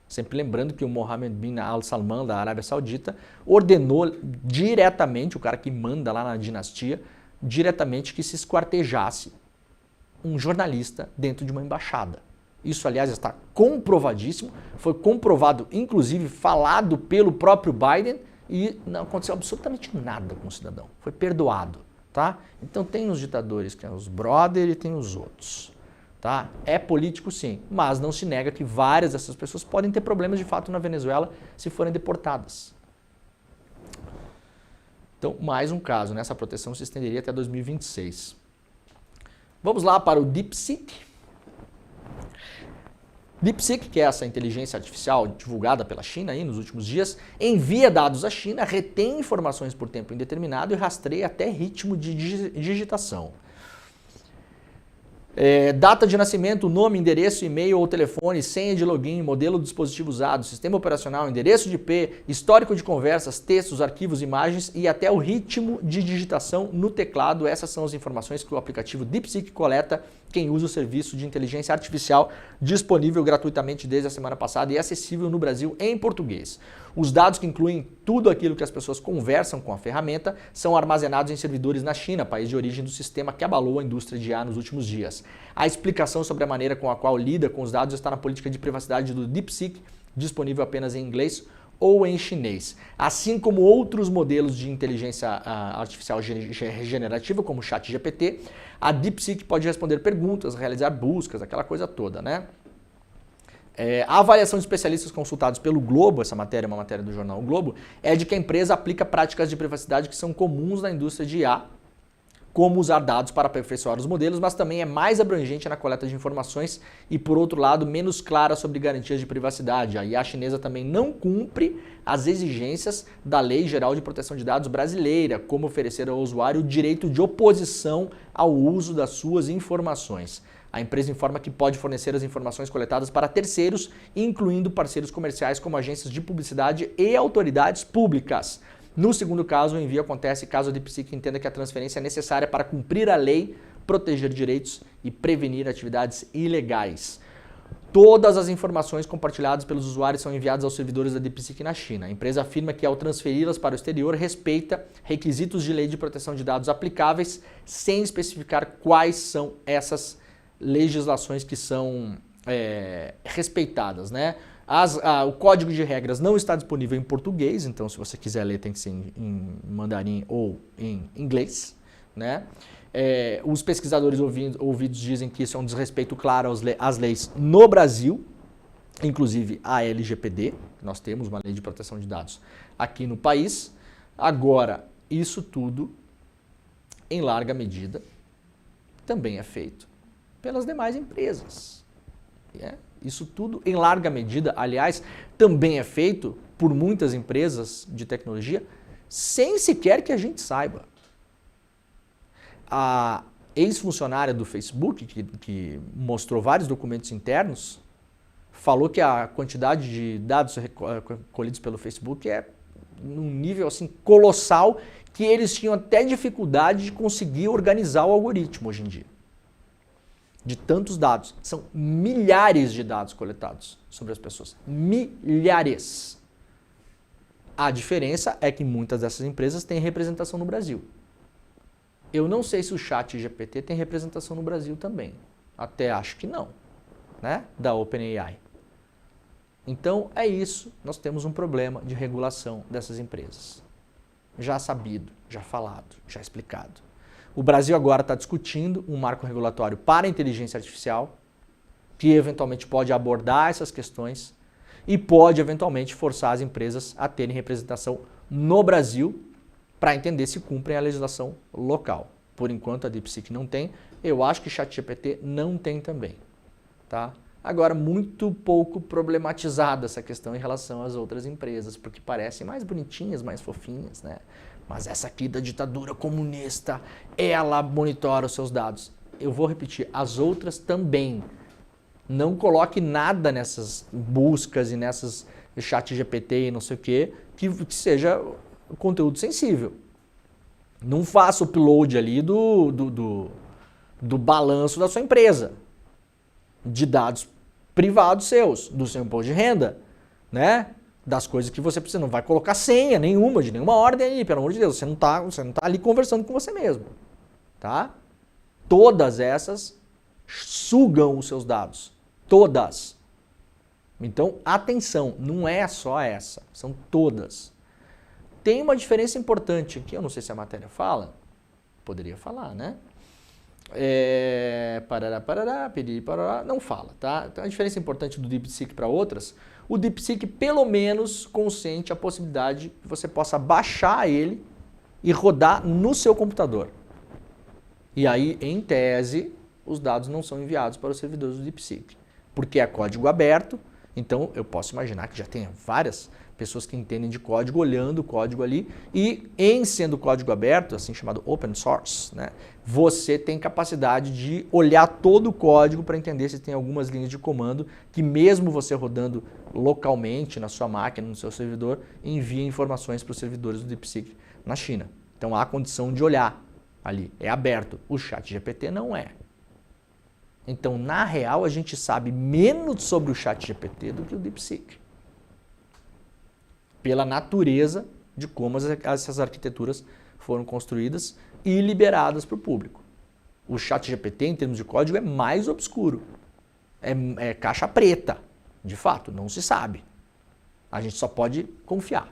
B: Sempre lembrando que o Mohammed bin Al Salman, da Arábia Saudita, ordenou diretamente, o cara que manda lá na dinastia, diretamente que se esquartejasse um jornalista dentro de uma embaixada. Isso, aliás, está comprovadíssimo, foi comprovado, inclusive, falado pelo próprio Biden, e não aconteceu absolutamente nada com o cidadão. Foi perdoado, tá? Então tem os ditadores, que são os brother, e tem os outros. Tá? É político sim, mas não se nega que várias dessas pessoas podem ter problemas de fato na Venezuela se forem deportadas. Então, mais um caso, né? Essa proteção se estenderia até 2026. Vamos lá para o DeepSeek. DeepSeek, que é essa inteligência artificial divulgada pela China aí nos últimos dias, envia dados à China, retém informações por tempo indeterminado e rastreia até ritmo de digitação. Data de nascimento, nome, endereço, e-mail ou telefone, senha de login, modelo do dispositivo usado, sistema operacional, endereço de IP, histórico de conversas, textos, arquivos, imagens e até o ritmo de digitação no teclado. Essas são as informações que o aplicativo DeepSeek coleta quem usa o serviço de inteligência artificial disponível gratuitamente desde a semana passada e acessível no Brasil em português. Os dados, que incluem tudo aquilo que as pessoas conversam com a ferramenta, são armazenados em servidores na China, país de origem do sistema que abalou a indústria de IA nos últimos dias. A explicação sobre a maneira com a qual lida com os dados está na política de privacidade do DeepSeek, disponível apenas em inglês ou em chinês. Assim como outros modelos de inteligência artificial regenerativa, como o ChatGPT, a DeepSeek pode responder perguntas, realizar buscas, aquela coisa toda, né? A avaliação de especialistas consultados pelo Globo, essa matéria é uma matéria do jornal O Globo, é de que a empresa aplica práticas de privacidade que são comuns na indústria de IA, como usar dados para aperfeiçoar os modelos, mas também é mais abrangente na coleta de informações e, por outro lado, menos clara sobre garantias de privacidade. A IA chinesa também não cumpre as exigências da Lei Geral de Proteção de Dados brasileira, como oferecer ao usuário o direito de oposição ao uso das suas informações. A empresa informa que pode fornecer as informações coletadas para terceiros, incluindo parceiros comerciais como agências de publicidade e autoridades públicas. No segundo caso, o envio acontece caso a DeepSeek entenda que a transferência é necessária para cumprir a lei, proteger direitos e prevenir atividades ilegais. Todas as informações compartilhadas pelos usuários são enviadas aos servidores da DeepSeek na China. A empresa afirma que, ao transferi-las para o exterior, respeita requisitos de lei de proteção de dados aplicáveis, sem especificar quais são essas legislações que são respeitadas, né? O código de regras não está disponível em português, então se você quiser ler tem que ser em mandarim ou em inglês, né? Os pesquisadores ouvidos dizem que isso é um desrespeito claro às leis no Brasil, inclusive a LGPD, nós temos uma lei de proteção de dados aqui no país. Agora, isso tudo, em larga medida, também é feito pelas demais empresas. Isso tudo, em larga medida, aliás, também é feito por muitas empresas de tecnologia sem sequer que a gente saiba. A ex-funcionária do Facebook, que mostrou vários documentos internos, falou que a quantidade de dados recolhidos pelo Facebook é num nível assim colossal, que eles tinham até dificuldade de conseguir organizar o algoritmo hoje em dia. De tantos dados. São milhares de dados coletados sobre as pessoas. Milhares. A diferença é que muitas dessas empresas têm representação no Brasil. Eu não sei se o ChatGPT tem representação no Brasil também. Até acho que não, né? Da OpenAI. Então é isso. Nós temos um problema de regulação dessas empresas. Já sabido, já falado, já explicado. O Brasil agora está discutindo um marco regulatório para a inteligência artificial, que eventualmente pode abordar essas questões e pode eventualmente forçar as empresas a terem representação no Brasil para entender se cumprem a legislação local. Por enquanto a DeepSeek não tem, eu acho que ChatGPT não tem também. Tá? Agora, muito pouco problematizada essa questão em relação às outras empresas, porque parecem mais bonitinhas, mais fofinhas, né? Mas essa aqui da ditadura comunista, ela monitora os seus dados. Eu vou repetir, as outras também. Não coloque nada nessas buscas e nessas ChatGPT e não sei o quê, que seja conteúdo sensível. Não faça o upload ali do balanço da sua empresa, de dados privados seus, do seu imposto de renda, né? Das coisas que você precisa, não vai colocar senha nenhuma, de nenhuma ordem aí, pelo amor de Deus, você não tá ali conversando com você mesmo, tá? Todas essas sugam os seus dados, todas. Então, atenção, não é só essa, são todas. Tem uma diferença importante aqui, eu não sei se a matéria fala, poderia falar, né? Não fala, tá? Então a diferença importante do DeepSeek para outras, o DeepSeek pelo menos consente a possibilidade que você possa baixar ele e rodar no seu computador. E aí, em tese, os dados não são enviados para os servidores do DeepSeek, porque é código aberto, então eu posso imaginar que já tenha várias pessoas que entendem de código olhando o código ali e em sendo código aberto, assim chamado open source, né, você tem capacidade de olhar todo o código para entender se tem algumas linhas de comando que mesmo você rodando localmente na sua máquina, no seu servidor, envia informações para os servidores do DeepSeek na China. Então há condição de olhar ali, é aberto. O ChatGPT não é. Então, na real, a gente sabe menos sobre o ChatGPT do que o DeepSeek. Pela natureza de como essas arquiteturas foram construídas e liberadas para o público. O ChatGPT, em termos de código, é mais obscuro. É caixa preta. De fato, não se sabe. A gente só pode confiar.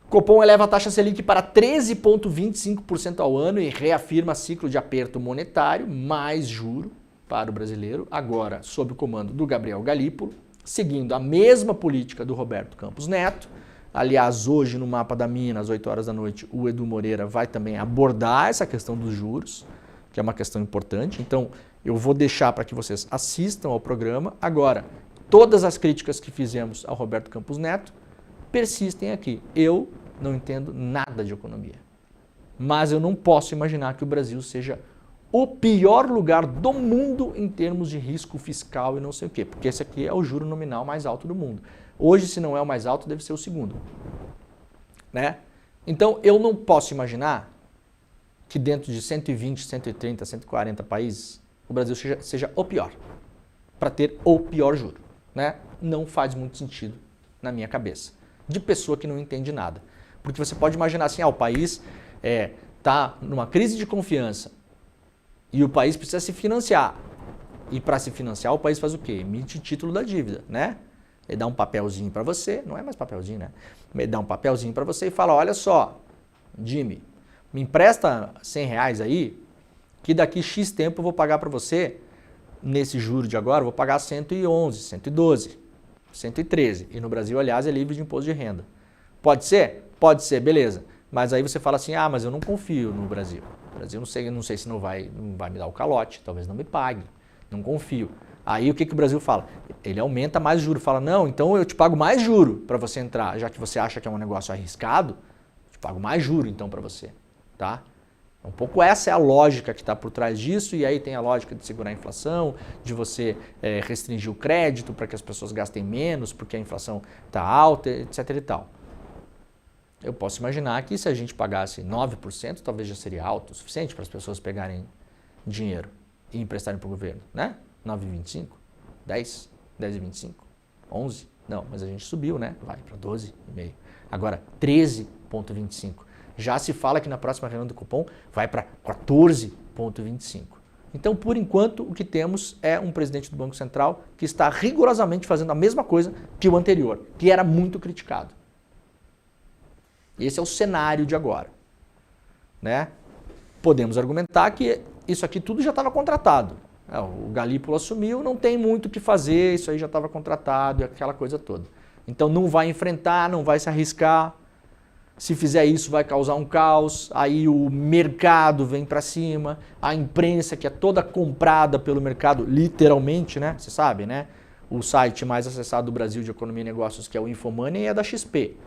B: Copom eleva a taxa Selic para 13,25% ao ano e reafirma ciclo de aperto monetário, mais juro para o brasileiro, agora sob o comando do Gabriel Galípolo, seguindo a mesma política do Roberto Campos Neto. Aliás, hoje no Mapa da Mina, às 8 horas da noite, o Edu Moreira vai também abordar essa questão dos juros, que é uma questão importante. Então, eu vou deixar para que vocês assistam ao programa. Agora, todas as críticas que fizemos ao Roberto Campos Neto persistem aqui. Eu não entendo nada de economia, mas eu não posso imaginar que o Brasil seja o pior lugar do mundo em termos de risco fiscal e não sei o quê, porque esse aqui é o juro nominal mais alto do mundo. Hoje, se não é o mais alto, deve ser o segundo, né? Então, eu não posso imaginar que dentro de 120, 130, 140 países, o Brasil seja o pior, para ter o pior juro, né? Não faz muito sentido na minha cabeça, de pessoa que não entende nada. Porque você pode imaginar assim, o país está numa crise de confiança e o país precisa se financiar. E para se financiar, o país faz o quê? Emite título da dívida, né? Ele dá um papelzinho para você, não é mais papelzinho, né? Ele dá um papelzinho para você e fala, olha só, Jimmy, me empresta R$100 aí, que daqui X tempo eu vou pagar para você, nesse juro de agora, eu vou pagar 111, 112, 113. E no Brasil, aliás, é livre de imposto de renda. Pode ser? Pode ser, beleza. Mas aí você fala assim, mas eu não confio no Brasil. O Brasil não sei se não vai me dar o calote, talvez não me pague, não confio. Aí o que o Brasil fala? Ele aumenta mais o juro, fala, não, então eu te pago mais juro para você entrar, já que você acha que é um negócio arriscado, eu te pago mais juro então para você, tá? Um pouco essa é a lógica que está por trás disso, e aí tem a lógica de segurar a inflação, de você restringir o crédito para que as pessoas gastem menos, porque a inflação está alta, etc e tal. Eu posso imaginar que se a gente pagasse 9%, talvez já seria alto o suficiente para as pessoas pegarem dinheiro e emprestarem para o governo, né? 9,25, 10, 10,25, 11, não, mas a gente subiu, né? Vai para 12,5. Agora, 13,25. Já se fala que na próxima reunião do Copom vai para 14,25. Então, por enquanto, o que temos é um presidente do Banco Central que está rigorosamente fazendo a mesma coisa que o anterior, que era muito criticado. Esse é o cenário de agora, né? Podemos argumentar que isso aqui tudo já estava contratado. O Galípolo assumiu, não tem muito o que fazer, isso aí já estava contratado e aquela coisa toda. Então não vai enfrentar, não vai se arriscar. Se fizer isso vai causar um caos, aí o mercado vem para cima, a imprensa que é toda comprada pelo mercado, literalmente, né? Você sabe, né? O site mais acessado do Brasil de Economia e Negócios, que é o Infomoney, é da XP.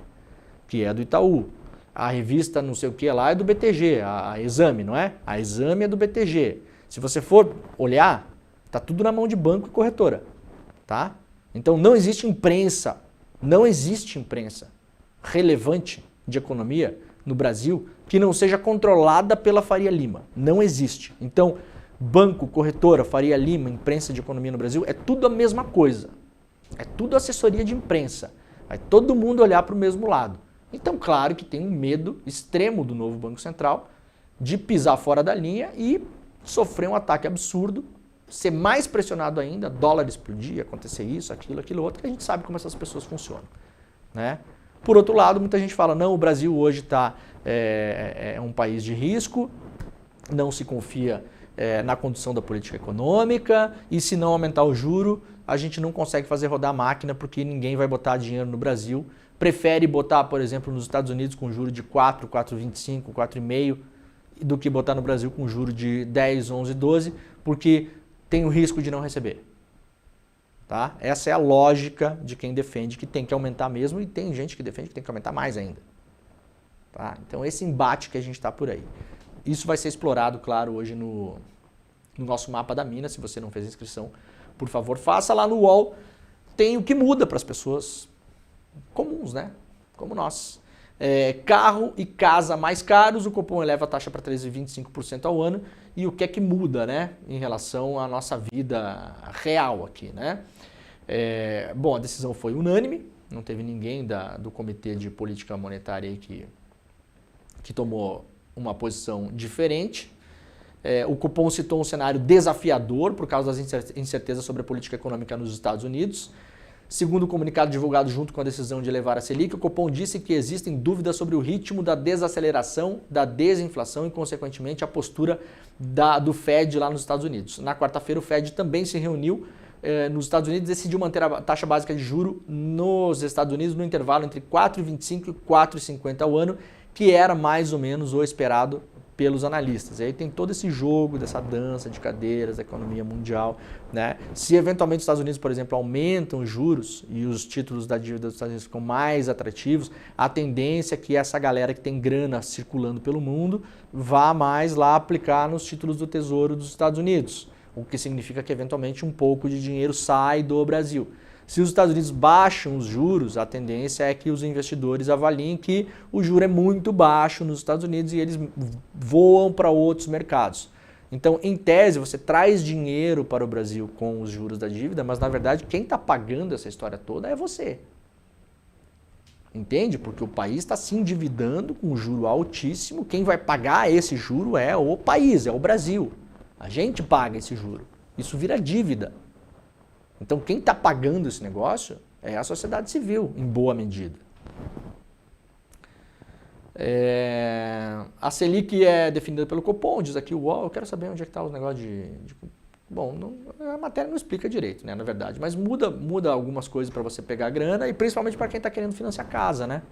B: Que é do Itaú. A revista não sei o que lá é do BTG, a Exame, não é? A Exame é do BTG. Se você for olhar, tá tudo na mão de banco e corretora, tá? Então não existe imprensa relevante de economia no Brasil que não seja controlada pela Faria Lima. Não existe. Então, banco, corretora, Faria Lima, imprensa de economia no Brasil, é tudo a mesma coisa. É tudo assessoria de imprensa. Vai todo mundo olhar para o mesmo lado. Então, claro que tem um medo extremo do novo Banco Central de pisar fora da linha e sofrer um ataque absurdo, ser mais pressionado ainda, dólar explodir, acontecer isso, aquilo outro, que a gente sabe como essas pessoas funcionam, né? Por outro lado, muita gente fala, não, o Brasil hoje está é um país de risco, não se confia na condução da política econômica e se não aumentar o juro, a gente não consegue fazer rodar a máquina porque ninguém vai botar dinheiro no Brasil. Prefere botar, por exemplo, nos Estados Unidos com juro de 4, 4,25, 4,5 do que botar no Brasil com juro de 10, 11, 12, porque tem o risco de não receber. Tá? Essa é a lógica de quem defende que tem que aumentar mesmo e tem gente que defende que tem que aumentar mais ainda. Tá? Então esse embate que a gente está por aí. Isso vai ser explorado, claro, hoje no nosso mapa da mina. Se você não fez inscrição, por favor, faça lá no UOL. Tem o que muda para as pessoas comuns, né? Como nós. Carro e casa mais caros, o Copom eleva a taxa para 13,25% ao ano. E o que é que muda, né? Em relação à nossa vida real aqui, né? Bom, a decisão foi unânime. Não teve ninguém do Comitê de Política Monetária aí que tomou uma posição diferente. O Copom citou um cenário desafiador por causa das incertezas sobre a política econômica nos Estados Unidos. Segundo o comunicado divulgado junto com a decisão de elevar a Selic, o Copom disse que existem dúvidas sobre o ritmo da desaceleração, da desinflação e, consequentemente, a postura do Fed lá nos Estados Unidos. Na quarta-feira, o Fed também se reuniu nos Estados Unidos e decidiu manter a taxa básica de juro nos Estados Unidos no intervalo entre 4,25% e 4,50% ao ano, que era mais ou menos o esperado pelos analistas. E aí tem todo esse jogo dessa dança de cadeiras da economia mundial, né? Se eventualmente os Estados Unidos, por exemplo, aumentam os juros e os títulos da dívida dos Estados Unidos ficam mais atrativos, a tendência é que essa galera que tem grana circulando pelo mundo vá mais lá aplicar nos títulos do Tesouro dos Estados Unidos, o que significa que eventualmente um pouco de dinheiro sai do Brasil. Se os Estados Unidos baixam os juros, a tendência é que os investidores avaliem que o juro é muito baixo nos Estados Unidos e eles voam para outros mercados. Então, em tese, você traz dinheiro para o Brasil com os juros da dívida, mas na verdade quem está pagando essa história toda é você. Entende? Porque o país está se endividando com um juro altíssimo, quem vai pagar esse juro é o país, é o Brasil. A gente paga esse juro. Isso vira dívida. Então, quem está pagando esse negócio é a sociedade civil, em boa medida. A Selic é definida pelo Copom, diz aqui o UOL. Eu quero saber onde é que está os negócios Bom, a matéria não explica direito, né, na verdade, mas muda algumas coisas para você pegar a grana e principalmente para quem está querendo financiar casa, né?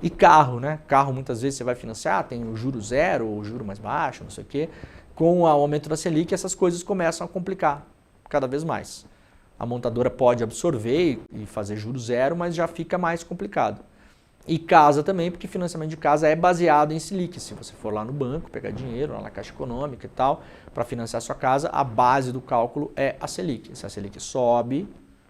B: E carro, né? Carro muitas vezes você vai financiar, tem o juro zero ou o juro mais baixo, não sei o quê. Com o aumento da Selic, essas coisas começam a complicar cada vez mais. A montadora pode absorver e fazer juros zero, mas já fica mais complicado. E casa também, porque financiamento de casa é baseado em Selic. Se você for lá no banco, pegar dinheiro, lá na Caixa Econômica e tal, para financiar a sua casa, a base do cálculo é a Selic. Se a Selic sobe,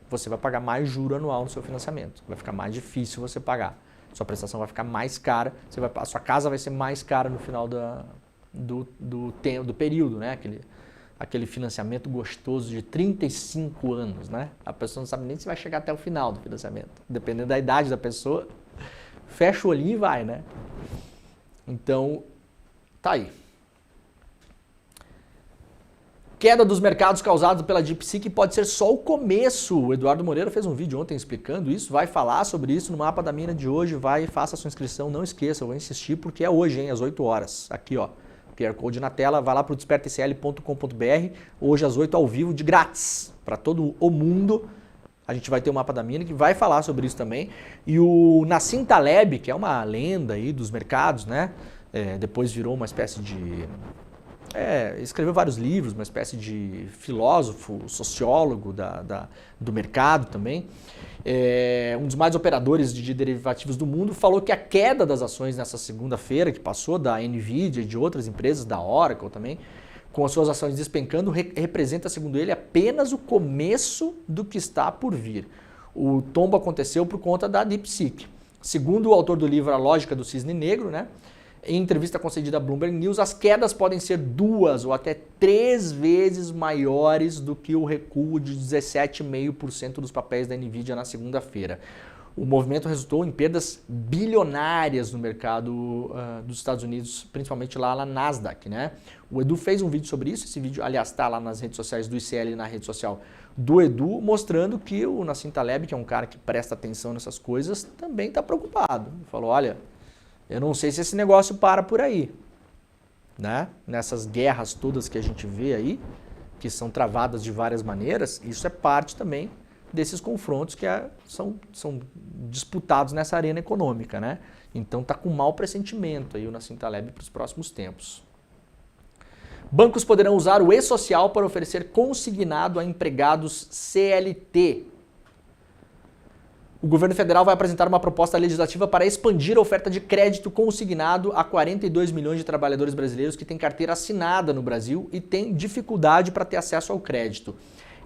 B: você vai pagar mais juro anual no seu financiamento. Vai ficar mais difícil você pagar. Sua prestação vai ficar mais cara, a sua casa vai ser mais cara no final do período, né? Aquele financiamento gostoso de 35 anos, né? A pessoa não sabe nem se vai chegar até o final do financiamento. Dependendo da idade da pessoa, fecha o olhinho e vai, né? Então, tá aí. Queda dos mercados causada pela DeepSeek pode ser só o começo. O Eduardo Moreira fez um vídeo ontem explicando isso, vai falar sobre isso no Mapa da Mina de hoje, vai e faça a sua inscrição, não esqueça, eu vou insistir porque é hoje, hein, às 8 horas. Aqui, ó. QR Code na tela, vai lá para o despertacl.com.br, hoje às 8 ao vivo, de grátis, para todo o mundo. A gente vai ter o Mapa da Mina que vai falar sobre isso também. E o Nassim Taleb, que é uma lenda aí dos mercados, né? Depois virou uma espécie de... escreveu vários livros, uma espécie de filósofo, sociólogo do mercado também. Um dos mais operadores de derivativos do mundo, falou que a queda das ações nessa segunda-feira, que passou da Nvidia e de outras empresas, da Oracle também, com as suas ações despencando, representa, segundo ele, apenas o começo do que está por vir. O tombo aconteceu por conta da DeepSeek. Segundo o autor do livro A Lógica do Cisne Negro, né, em entrevista concedida à Bloomberg News, as quedas podem ser 2 ou até 3 vezes maiores do que o recuo de 17,5% dos papéis da Nvidia na segunda-feira. O movimento resultou em perdas bilionárias no mercado dos Estados Unidos, principalmente lá na Nasdaq, né? O Edu fez um vídeo sobre isso, esse vídeo, aliás, está lá nas redes sociais do ICL e na rede social do Edu, mostrando que o Nassim Taleb, que é um cara que presta atenção nessas coisas, também está preocupado. Ele falou, olha, eu não sei se esse negócio para por aí, né? Nessas guerras todas que a gente vê aí, que são travadas de várias maneiras, isso é parte também desses confrontos que são disputados nessa arena econômica, né? Então está com mau pressentimento aí o Nassim Taleb para os próximos tempos. Bancos poderão usar o e-social para oferecer consignado a empregados CLT. O governo federal vai apresentar uma proposta legislativa para expandir a oferta de crédito consignado a 42 milhões de trabalhadores brasileiros que têm carteira assinada no Brasil e têm dificuldade para ter acesso ao crédito.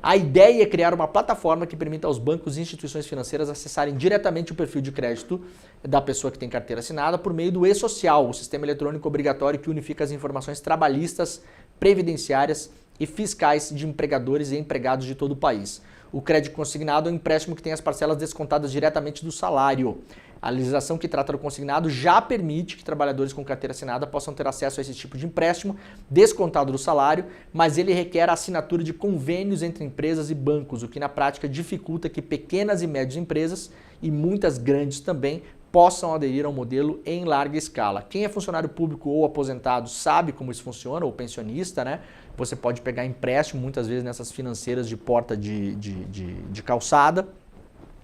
B: A ideia é criar uma plataforma que permita aos bancos e instituições financeiras acessarem diretamente o perfil de crédito da pessoa que tem carteira assinada por meio do e-social, o sistema eletrônico obrigatório que unifica as informações trabalhistas, previdenciárias e fiscais de empregadores e empregados de todo o país. O crédito consignado é um empréstimo que tem as parcelas descontadas diretamente do salário. A legislação que trata do consignado já permite que trabalhadores com carteira assinada possam ter acesso a esse tipo de empréstimo descontado do salário, mas ele requer a assinatura de convênios entre empresas e bancos, o que na prática dificulta que pequenas e médias empresas e muitas grandes também possam aderir ao modelo em larga escala. Quem é funcionário público ou aposentado sabe como isso funciona, ou pensionista, né? Você pode pegar empréstimo muitas vezes nessas financeiras de porta de calçada.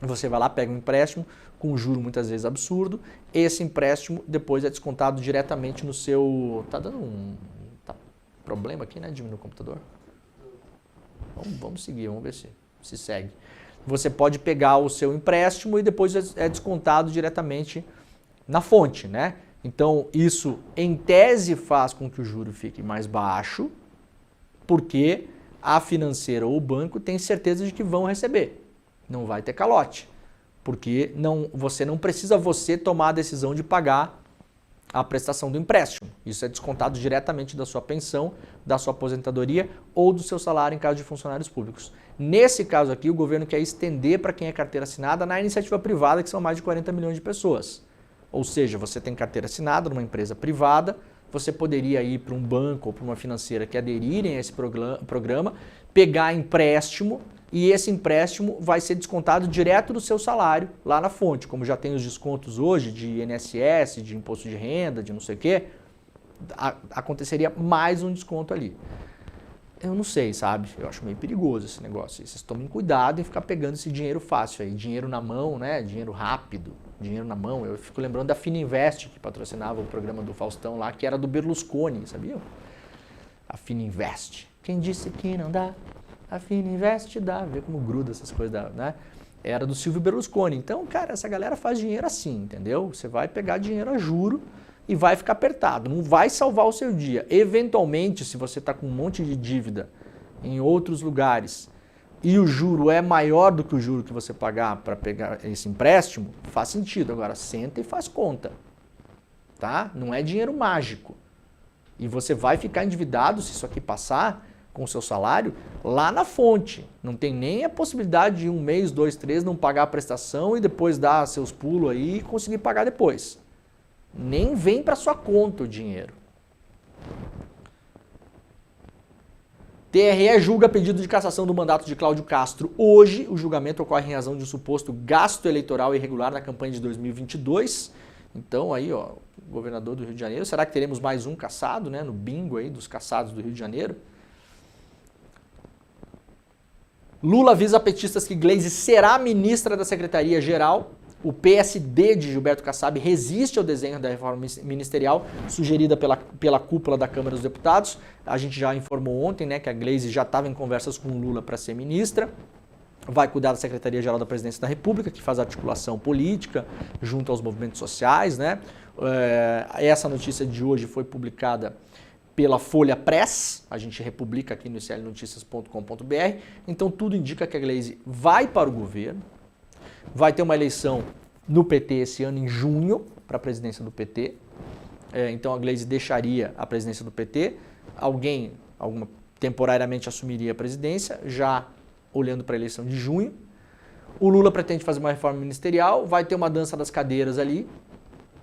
B: Você vai lá, pega um empréstimo com um juro muitas vezes absurdo. Esse empréstimo depois é descontado diretamente no seu... Tá dando um problema aqui, né? Diminuir o computador. Vamos seguir, vamos ver se segue. Você pode pegar o seu empréstimo e depois é descontado diretamente na fonte, né? Então isso em tese faz com que o juro fique mais baixo, porque a financeira ou o banco tem certeza de que vão receber. Não vai ter calote, porque você não precisa tomar a decisão de pagar a prestação do empréstimo. Isso é descontado diretamente da sua pensão, da sua aposentadoria ou do seu salário em caso de funcionários públicos. Nesse caso aqui, o governo quer estender para quem é carteira assinada na iniciativa privada, que são mais de 40 milhões de pessoas. Ou seja, você tem carteira assinada numa empresa privada, você poderia ir para um banco ou para uma financeira que aderirem a esse programa, pegar empréstimo, e esse empréstimo vai ser descontado direto do seu salário lá na fonte. Como já tem os descontos hoje de INSS, de imposto de renda, de não sei o quê, aconteceria mais um desconto ali. Eu não sei, sabe? Eu acho meio perigoso esse negócio. Vocês tomem cuidado em ficar pegando esse dinheiro fácil aí. Dinheiro na mão, né? Dinheiro rápido, dinheiro na mão. Eu fico lembrando da Fininvest, que patrocinava o programa do Faustão lá, que era do Berlusconi, sabiam? A Fininvest. Quem disse que não dá? A Fininvest dá. Vê como gruda essas coisas, né? Era do Silvio Berlusconi. Então, cara, essa galera faz dinheiro assim, entendeu? Você vai pegar dinheiro a juro e vai ficar apertado. Não vai salvar o seu dia. Eventualmente, se você está com um monte de dívida em outros lugares e o juro é maior do que o juro que você pagar para pegar esse empréstimo, faz sentido. Agora, senta e faz conta. Tá? Não é dinheiro mágico. E você vai ficar endividado se isso aqui passar com o seu salário lá na fonte. Não tem nem a possibilidade de 1 mês, 2, 3 não pagar a prestação e depois dar seus pulos aí e conseguir pagar depois. Nem vem para sua conta o dinheiro. TRE julga pedido de cassação do mandato de Cláudio Castro. Hoje, o julgamento ocorre em razão de um suposto gasto eleitoral irregular na campanha de 2022. Então, aí, ó, governador do Rio de Janeiro. Será que teremos mais um cassado, né, no bingo aí dos cassados do Rio de Janeiro? Lula avisa a petistas que Gleisi será ministra da Secretaria-Geral. O PSD de Gilberto Kassab resiste ao desenho da reforma ministerial sugerida pela cúpula da Câmara dos Deputados. A gente já informou ontem, né, que a Gleisi já estava em conversas com o Lula para ser ministra. Vai cuidar da Secretaria-Geral da Presidência da República, que faz articulação política junto aos movimentos sociais, né? Essa notícia de hoje foi publicada pela Folha Press, a gente republica aqui no iclnoticias.com.br. Então tudo indica que a Gleisi vai para o governo. Vai ter uma eleição no PT esse ano, em junho, para a presidência do PT. Então a Gleisi deixaria a presidência do PT. Alguém temporariamente assumiria a presidência, já olhando para a eleição de junho. O Lula pretende fazer uma reforma ministerial, vai ter uma dança das cadeiras ali.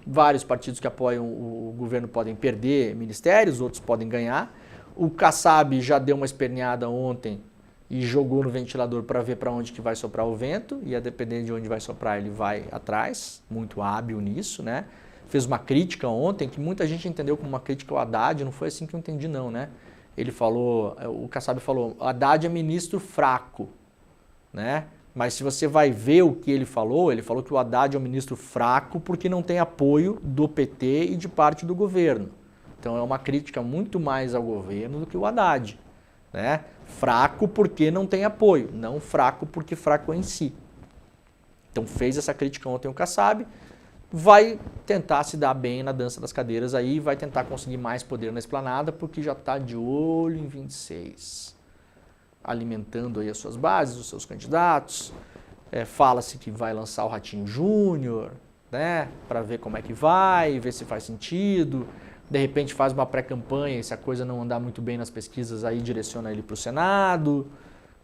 B: Vários partidos que apoiam o governo podem perder ministérios, outros podem ganhar. O Kassab já deu uma esperneada ontem e jogou no ventilador para ver para onde que vai soprar o vento, e a depender de onde vai soprar ele vai atrás, muito hábil nisso, né? Fez uma crítica ontem, que muita gente entendeu como uma crítica ao Haddad, não foi assim que eu entendi não, né? Ele falou, o Kassab falou, Haddad é ministro fraco, né? Mas se você vai ver o que ele falou que o Haddad é um ministro fraco porque não tem apoio do PT e de parte do governo. Então é uma crítica muito mais ao governo do que o Haddad, né? Fraco porque não tem apoio, não fraco porque fraco em si. Então fez essa crítica ontem o Kassab, vai tentar se dar bem na dança das cadeiras aí, vai tentar conseguir mais poder na esplanada, porque já está de olho em 26, alimentando aí as suas bases, os seus candidatos. Fala-se que vai lançar o Ratinho Júnior, né, para ver como é que vai, ver se faz sentido. De repente faz uma pré-campanha e se a coisa não andar muito bem nas pesquisas, aí direciona ele para o Senado,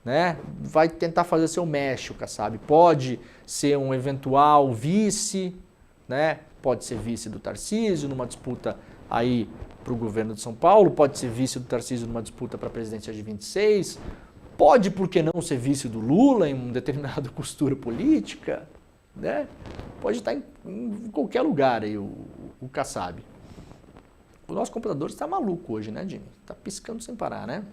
B: né? Vai tentar fazer seu mexe, o Kassab. Pode ser um eventual vice, né? Pode ser vice do Tarcísio numa disputa aí para o governo de São Paulo, pode ser vice do Tarcísio numa disputa para a presidência de 26, pode, por que não, ser vice do Lula em uma determinada costura política, né? Pode estar em qualquer lugar aí o Kassab. O nosso computador está maluco hoje, né, Jimmy? Está piscando sem parar, né?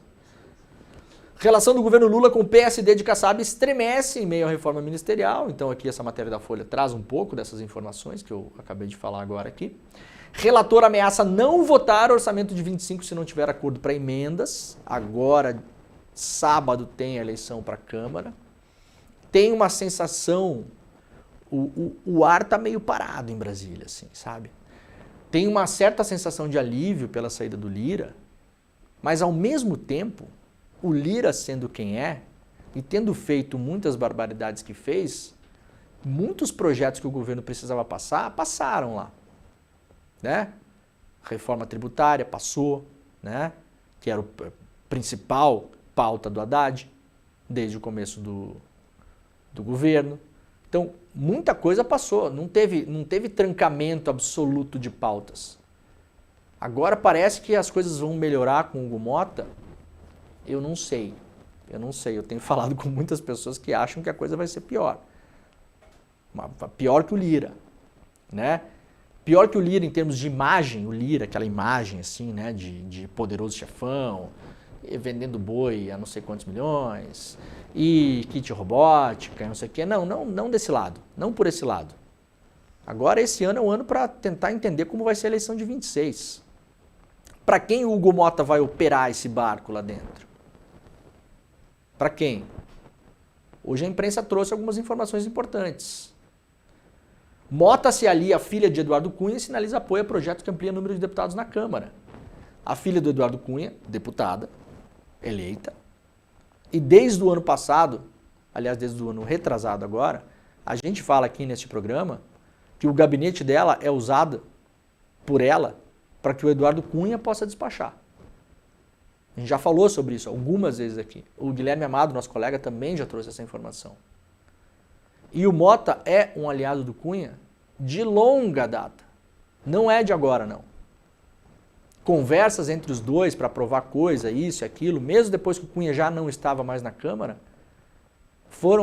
B: Relação do governo Lula com o PSD de Kassab estremece em meio à reforma ministerial. Então aqui essa matéria da Folha traz um pouco dessas informações que eu acabei de falar agora aqui. Relator ameaça não votar orçamento de 25 se não tiver acordo para emendas. Agora, sábado, tem a eleição para a Câmara. Tem uma sensação, o ar está meio parado em Brasília, assim, sabe? Tem uma certa sensação de alívio pela saída do Lira, mas ao mesmo tempo, o Lira sendo quem é, e tendo feito muitas barbaridades que fez, muitos projetos que o governo precisava passar, passaram lá, né? Reforma tributária passou, né? Que era a principal pauta do Haddad, desde o começo do governo. Então, muita coisa passou, não teve trancamento absoluto de pautas. Agora parece que as coisas vão melhorar com o Hugo Motta. Eu não sei, eu tenho falado com muitas pessoas que acham que a coisa vai ser pior. Pior que o Lira, né? Pior que o Lira em termos de imagem, o Lira, aquela imagem assim, né, de poderoso chefão, vendendo boi a não sei quantos milhões, e kit robótica, não sei o quê. Não desse lado, não por esse lado. Agora esse ano é um ano para tentar entender como vai ser a eleição de 26. Para quem o Hugo Motta vai operar esse barco lá dentro? Para quem? Hoje a imprensa trouxe algumas informações importantes. Motta se alia à filha de Eduardo Cunha e sinaliza apoio a projeto que amplia o número de deputados na Câmara. A filha do Eduardo Cunha, deputada, eleita, e desde o ano passado, aliás, desde o ano retrasado agora, a gente fala aqui neste programa que o gabinete dela é usado por ela para que o Eduardo Cunha possa despachar. A gente já falou sobre isso algumas vezes aqui. O Guilherme Amado, nosso colega, também já trouxe essa informação. E o Motta é um aliado do Cunha de longa data. Não é de agora, não. Conversas entre os dois para aprovar coisa, isso e aquilo, mesmo depois que o Cunha já não estava mais na Câmara,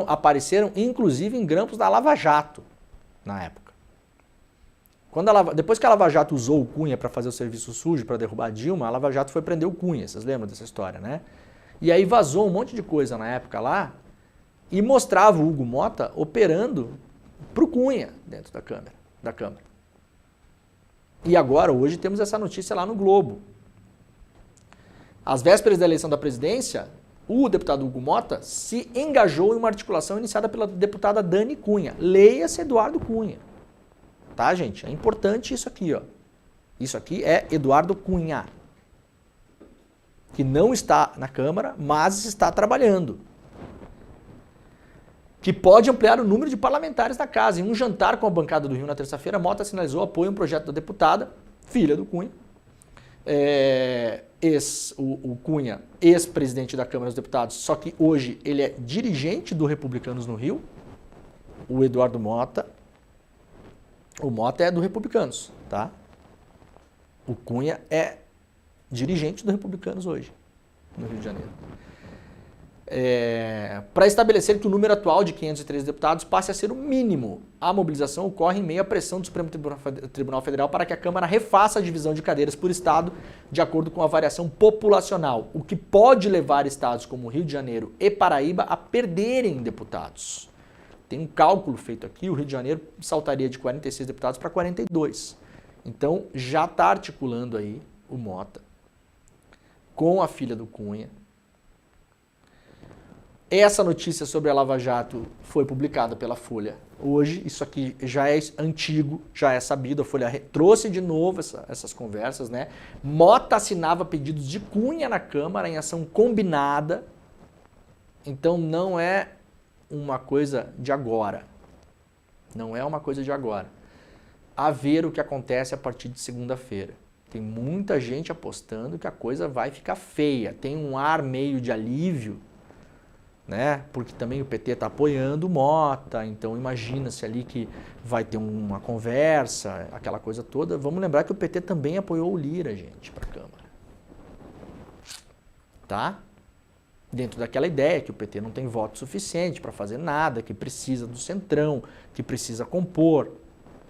B: apareceram inclusive em grampos da Lava Jato, na época. Depois que a Lava Jato usou o Cunha para fazer o serviço sujo, para derrubar a Dilma, a Lava Jato foi prender o Cunha, vocês lembram dessa história, né? E aí vazou um monte de coisa na época lá e mostrava o Hugo Motta operando para o Cunha dentro da Câmara. E agora, hoje, temos essa notícia lá no Globo. Às vésperas da eleição da presidência, o deputado Hugo Motta se engajou em uma articulação iniciada pela deputada Dani Cunha. Leia-se Eduardo Cunha. Tá, gente? É importante isso aqui, ó. Isso aqui é Eduardo Cunha, que não está na Câmara, mas está trabalhando. Que pode ampliar o número de parlamentares da casa. Em um jantar com a bancada do Rio na terça-feira, Motta sinalizou apoio a um projeto da deputada, filha do Cunha, o Cunha, ex-presidente da Câmara dos Deputados, só que hoje ele é dirigente do Republicanos no Rio, o Eduardo Motta. O Motta é do Republicanos, tá? O Cunha é dirigente do Republicanos hoje, no Rio de Janeiro. para estabelecer que o número atual de 513 deputados passe a ser o mínimo. A mobilização ocorre em meio à pressão do Supremo Tribunal Federal para que a Câmara refaça a divisão de cadeiras por estado de acordo com a variação populacional, o que pode levar estados como Rio de Janeiro e Paraíba a perderem deputados. Tem um cálculo feito aqui, o Rio de Janeiro saltaria de 46 deputados para 42. Então já está articulando aí o Mota com a filha do Cunha. Essa notícia sobre a Lava Jato foi publicada pela Folha hoje. Isso aqui já é antigo, já é sabido. A Folha trouxe de novo essas conversas, né? Mota assinava pedidos de Cunha na Câmara em ação combinada. Então não é uma coisa de agora. Não é uma coisa de agora. A ver o que acontece a partir de segunda-feira. Tem muita gente apostando que a coisa vai ficar feia. Tem um ar meio de alívio, né? Porque também o PT está apoiando o Mota, então imagina-se ali que vai ter uma conversa, aquela coisa toda. Vamos lembrar que o PT também apoiou o Lira, gente, para a Câmara. Tá? Dentro daquela ideia que o PT não tem voto suficiente para fazer nada, que precisa do centrão, que precisa compor.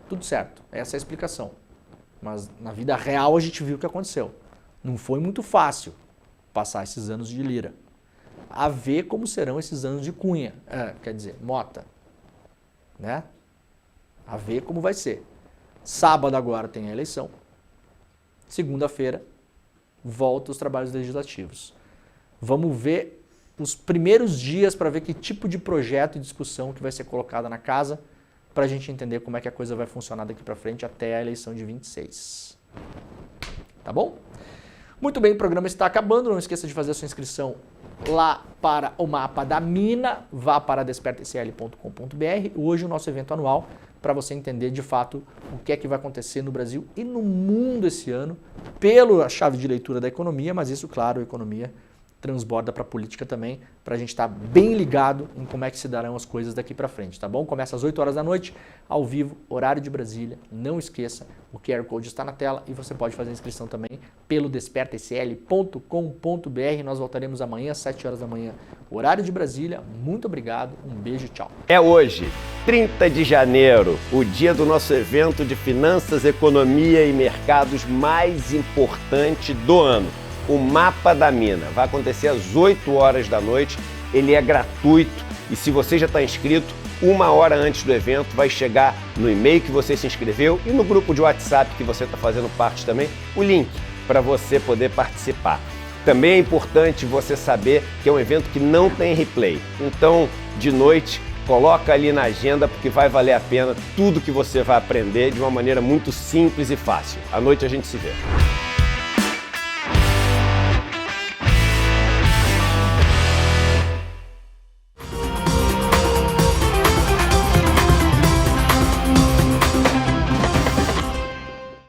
B: Tudo certo, essa é a explicação. Mas na vida real a gente viu o que aconteceu. Não foi muito fácil passar esses anos de Lira. A ver como serão esses anos de Cunha, quer dizer, Mota, né? A ver como vai ser. Sábado agora tem a eleição. Segunda-feira volta os trabalhos legislativos. Vamos ver os primeiros dias para ver que tipo de projeto e discussão que vai ser colocada na casa para a gente entender como é que a coisa vai funcionar daqui para frente até a eleição de 26. Tá bom? Muito bem, o programa está acabando. Não esqueça de fazer a sua inscrição lá para o Mapa da Mina. Vá para despertacl.com.br. Hoje o nosso evento anual para você entender de fato o que é que vai acontecer no Brasil e no mundo esse ano pela chave de leitura da economia, mas isso, claro, a economia transborda para a política também, para a gente estar bem ligado em como é que se darão as coisas daqui para frente, tá bom? Começa às 8 horas da noite, ao vivo, horário de Brasília. Não esqueça, o QR Code está na tela e você pode fazer a inscrição também pelo despertacl.com.br. Nós voltaremos amanhã às 7 horas da manhã, horário de Brasília. Muito obrigado, um beijo e tchau.
A: É hoje, 30 de janeiro, o dia do nosso evento de finanças, economia e mercados mais importante do ano. O Mapa da Mina. Vai acontecer às 8 horas da noite, ele é gratuito e se você já está inscrito, 1 hora antes do evento vai chegar no e-mail que você se inscreveu e no grupo de WhatsApp que você está fazendo parte também, o link para você poder participar. Também é importante você saber que é um evento que não tem replay, então de noite coloca ali na agenda porque vai valer a pena tudo que você vai aprender de uma maneira muito simples e fácil. À noite a gente se vê.